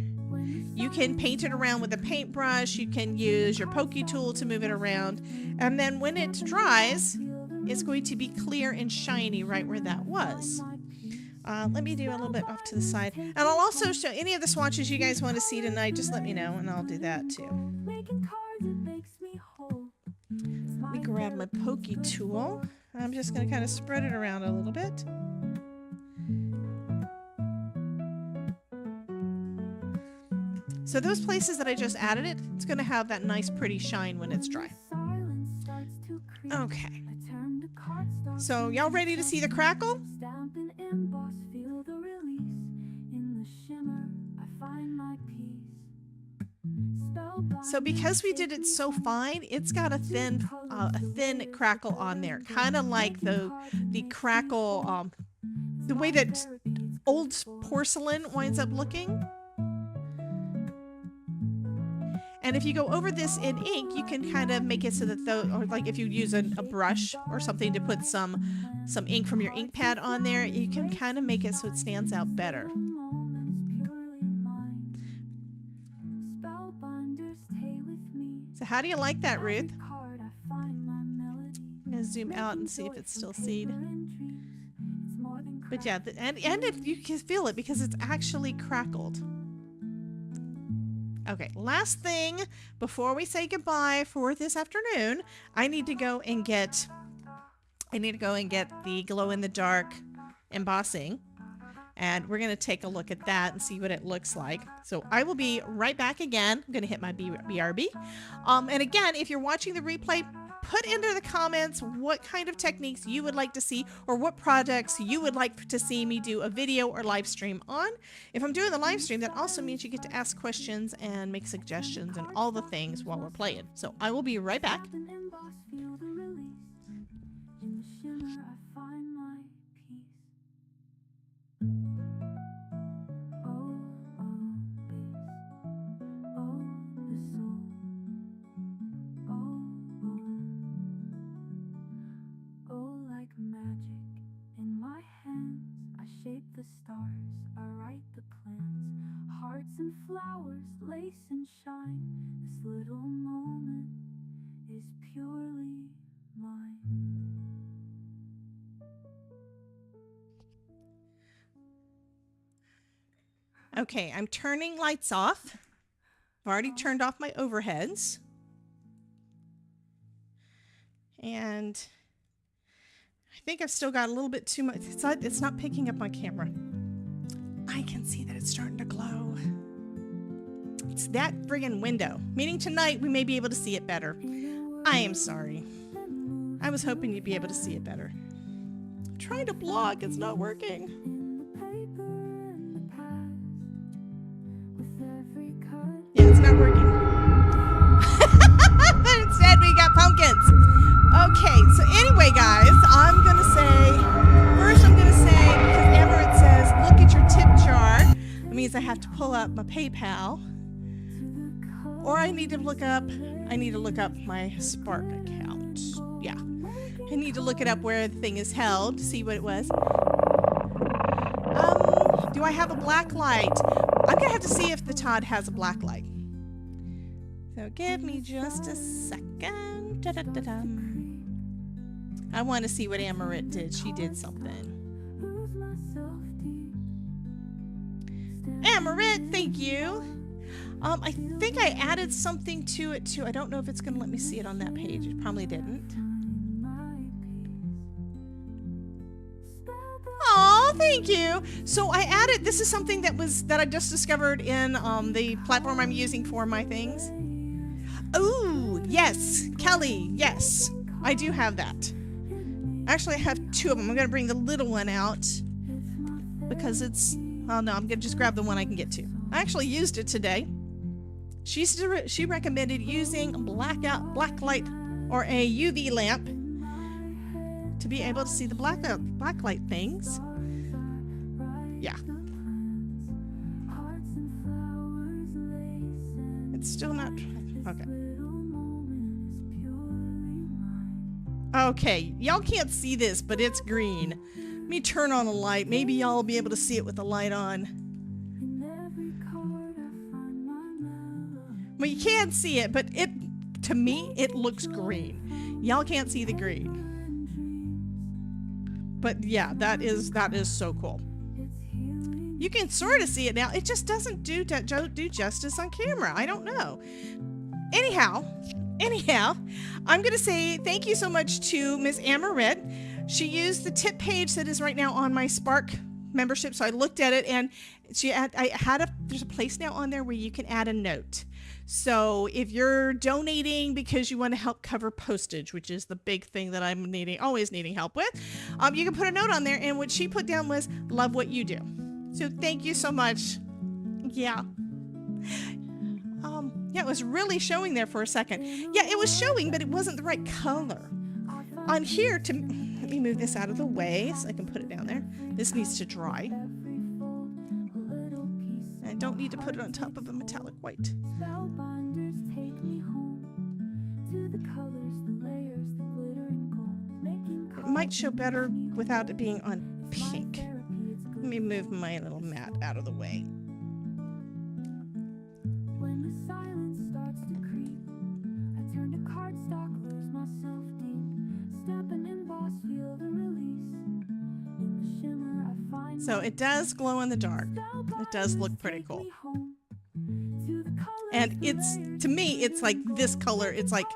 You can paint it around with a paintbrush. You can use your pokey tool to move it around. And then when it dries, it's going to be clear and shiny right where that was. Let me do a little bit off to the side. And I'll also show any of the swatches you guys want to see tonight. Just let me know and I'll do that too. Let me grab my pokey tool. I'm just going to kind of spread it around a little bit. So those places that I just added it, it's going to have that nice pretty shine when it's dry. Okay. So y'all ready to see the crackle? So because we did it so fine, it's got a thin crackle on there, kind of like the crackle, the way that old porcelain winds up looking. And if you go over this in ink, you can kind of make it so that or like if you use a brush or something to put some ink from your ink pad on there, you can kind of make it so it stands out better. So how do you like that, Ruth? I'm going to zoom out and see if it's still seed. But yeah, and you can feel it because it's actually crackled. Okay, last thing before we say goodbye for this afternoon, I need to go and get the glow-in-the-dark embossing. And we're going to take a look at that and see what it looks like. So I will be right back again. I'm going to hit my BRB. And again, if you're watching the replay, put into the comments what kind of techniques you would like to see or what projects you would like to see me do a video or live stream on. If I'm doing the live stream, that also means you get to ask questions and make suggestions and all the things while we're playing. So I will be right back. The stars, I write the plans, hearts and flowers, lace and shine. This little moment is purely mine. Okay, I'm turning lights off. I've already turned off my overheads. And I think I've still got a little bit too much. It's not picking up my camera. I can see that it's starting to glow. It's that friggin' window. Meaning tonight we may be able to see it better. I am sorry. I was hoping you'd be able to see it better. I'm trying to blog. It's not working. Yeah, it's not working. Instead we got pumpkins. Okay, so anyway, guys, I'm going to say, because Everett says, look at your tip jar. That means I have to pull up my PayPal. Or I need to look up my Spark account. Yeah. I need to look it up where the thing is held to see what it was. Do I have a black light? I'm going to have to see if the Todd has a black light. So give me just a second. Da-da-da-dum. I want to see what Amarit did. She did something. Amarit, thank you. I think I added something to it too. I don't know if it's going to let me see it on that page. It probably didn't. Oh, thank you. So I added, this is something that I just discovered in the platform I'm using for my things. Oh, yes. Kelly, yes. I do have that. Actually, I have two of them. I'm going to bring the little one out because it's... Oh, no, I'm going to just grab the one I can get to. I actually used it today. She recommended using black light or a UV lamp to be able to see the black light things. Yeah. It's still not okay. Okay, y'all can't see this, but it's green. Let me turn on a light. Maybe y'all will be able to see it with the light on. Well, you can't see it, but to me, it looks green. Y'all can't see the green. But yeah, that is so cool. You can sort of see it now. It just doesn't do justice on camera. I don't know. Anyhow, I'm going to say thank you so much to Miss Amaret. She used the tip page that is right now on my Spark membership. So I looked at it, and there's a place now on there where you can add a note. So if you're donating because you want to help cover postage, which is the big thing that I'm always needing help with, you can put a note on there. And what she put down was, love what you do. So thank you so much. Yeah. Yeah, it was really showing there for a second. Yeah, it was showing, but it wasn't the right color. On here, let me move this out of the way so I can put it down there. This needs to dry. I don't need to put it on top of a metallic white. It might show better without it being on pink. Let me move my little mat out of the way. So it does glow in the dark. It does look pretty cool. And to me, it's like this color. It's like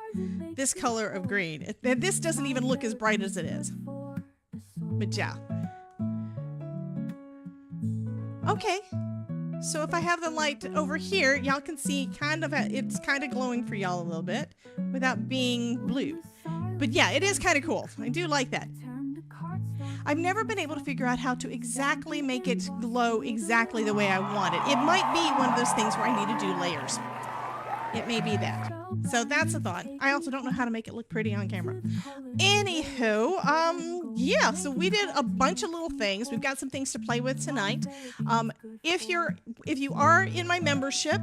this color of green. This doesn't even look as bright as it is. But yeah. Okay. So if I have the light over here, y'all can see it's kind of glowing for y'all a little bit without being blue. But yeah, it is kind of cool. I do like that. I've never been able to figure out how to exactly make it glow exactly the way I want it. It might be one of those things where I need to do layers. It may be that. So that's a thought. I also don't know how to make it look pretty on camera. Anywho, yeah, so we did a bunch of little things. We've got some things to play with tonight. If you are in my membership,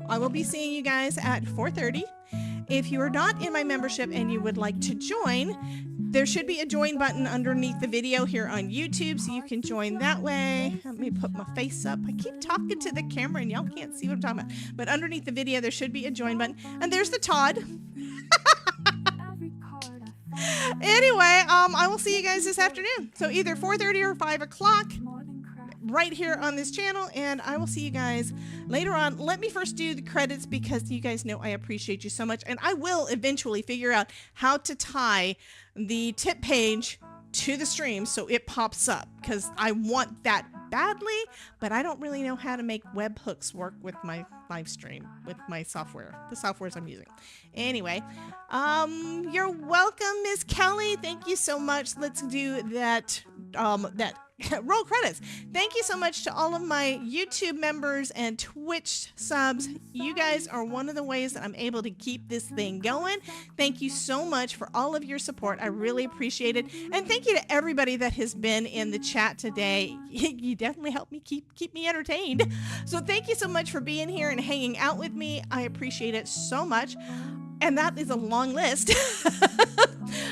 I will be seeing you guys at 4:30. If you are not in my membership and you would like to join, there should be a join button underneath the video here on YouTube, so you can join that way. Let me put my face up. I keep talking to the camera and y'all can't see what I'm talking about. But underneath the video, there should be a join button. And there's the Todd. Anyway, I will see you guys this afternoon. So either 4:30 or 5 o'clock right here on this channel, and I will see you guys later on. Let me first do the credits because you guys know I appreciate you so much, and I will eventually figure out how to tie the tip page to the stream so it pops up, because I want that badly, but I don't really know how to make webhooks work with my live stream with my software, the softwares I'm using. Anyway, you're welcome, Miss Kelly. Thank you so much. Let's do that roll credits. Thank you so much to all of my YouTube members and Twitch subs. You guys are one of the ways that I'm able to keep this thing going. Thank you so much for all of your support. I really appreciate it. And thank you to everybody that has been in the chat today. You definitely help me keep me entertained. So thank you so much for being here and hanging out with me. I appreciate it so much. And that is a long list.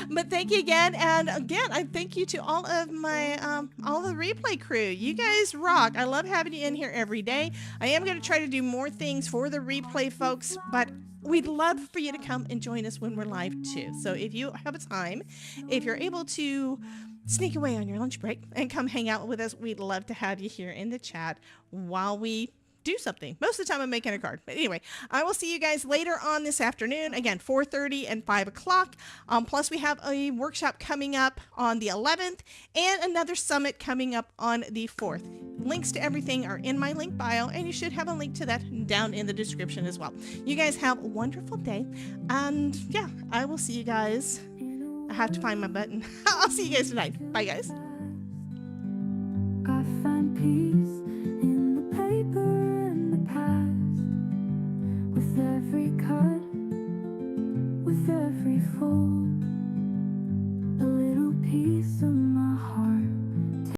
But thank you again. And again, I thank you to all of my, all the replay crew. You guys rock. I love having you in here every day. I am going to try to do more things for the replay folks, but we'd love for you to come and join us when we're live too. So if you have a time, if you're able to sneak away on your lunch break and come hang out with us, we'd love to have you here in the chat while we do something. Most of the time I'm making a card. But anyway, I will see you guys later on this afternoon. Again, 4:30 and 5 o'clock. Plus we have a workshop coming up on the 11th and another summit coming up on the 4th. Links to everything are in my link bio, and you should have a link to that down in the description as well. You guys have a wonderful day. And yeah, I will see you guys. I have to find my button. I'll see you guys tonight. Bye guys. I find peace.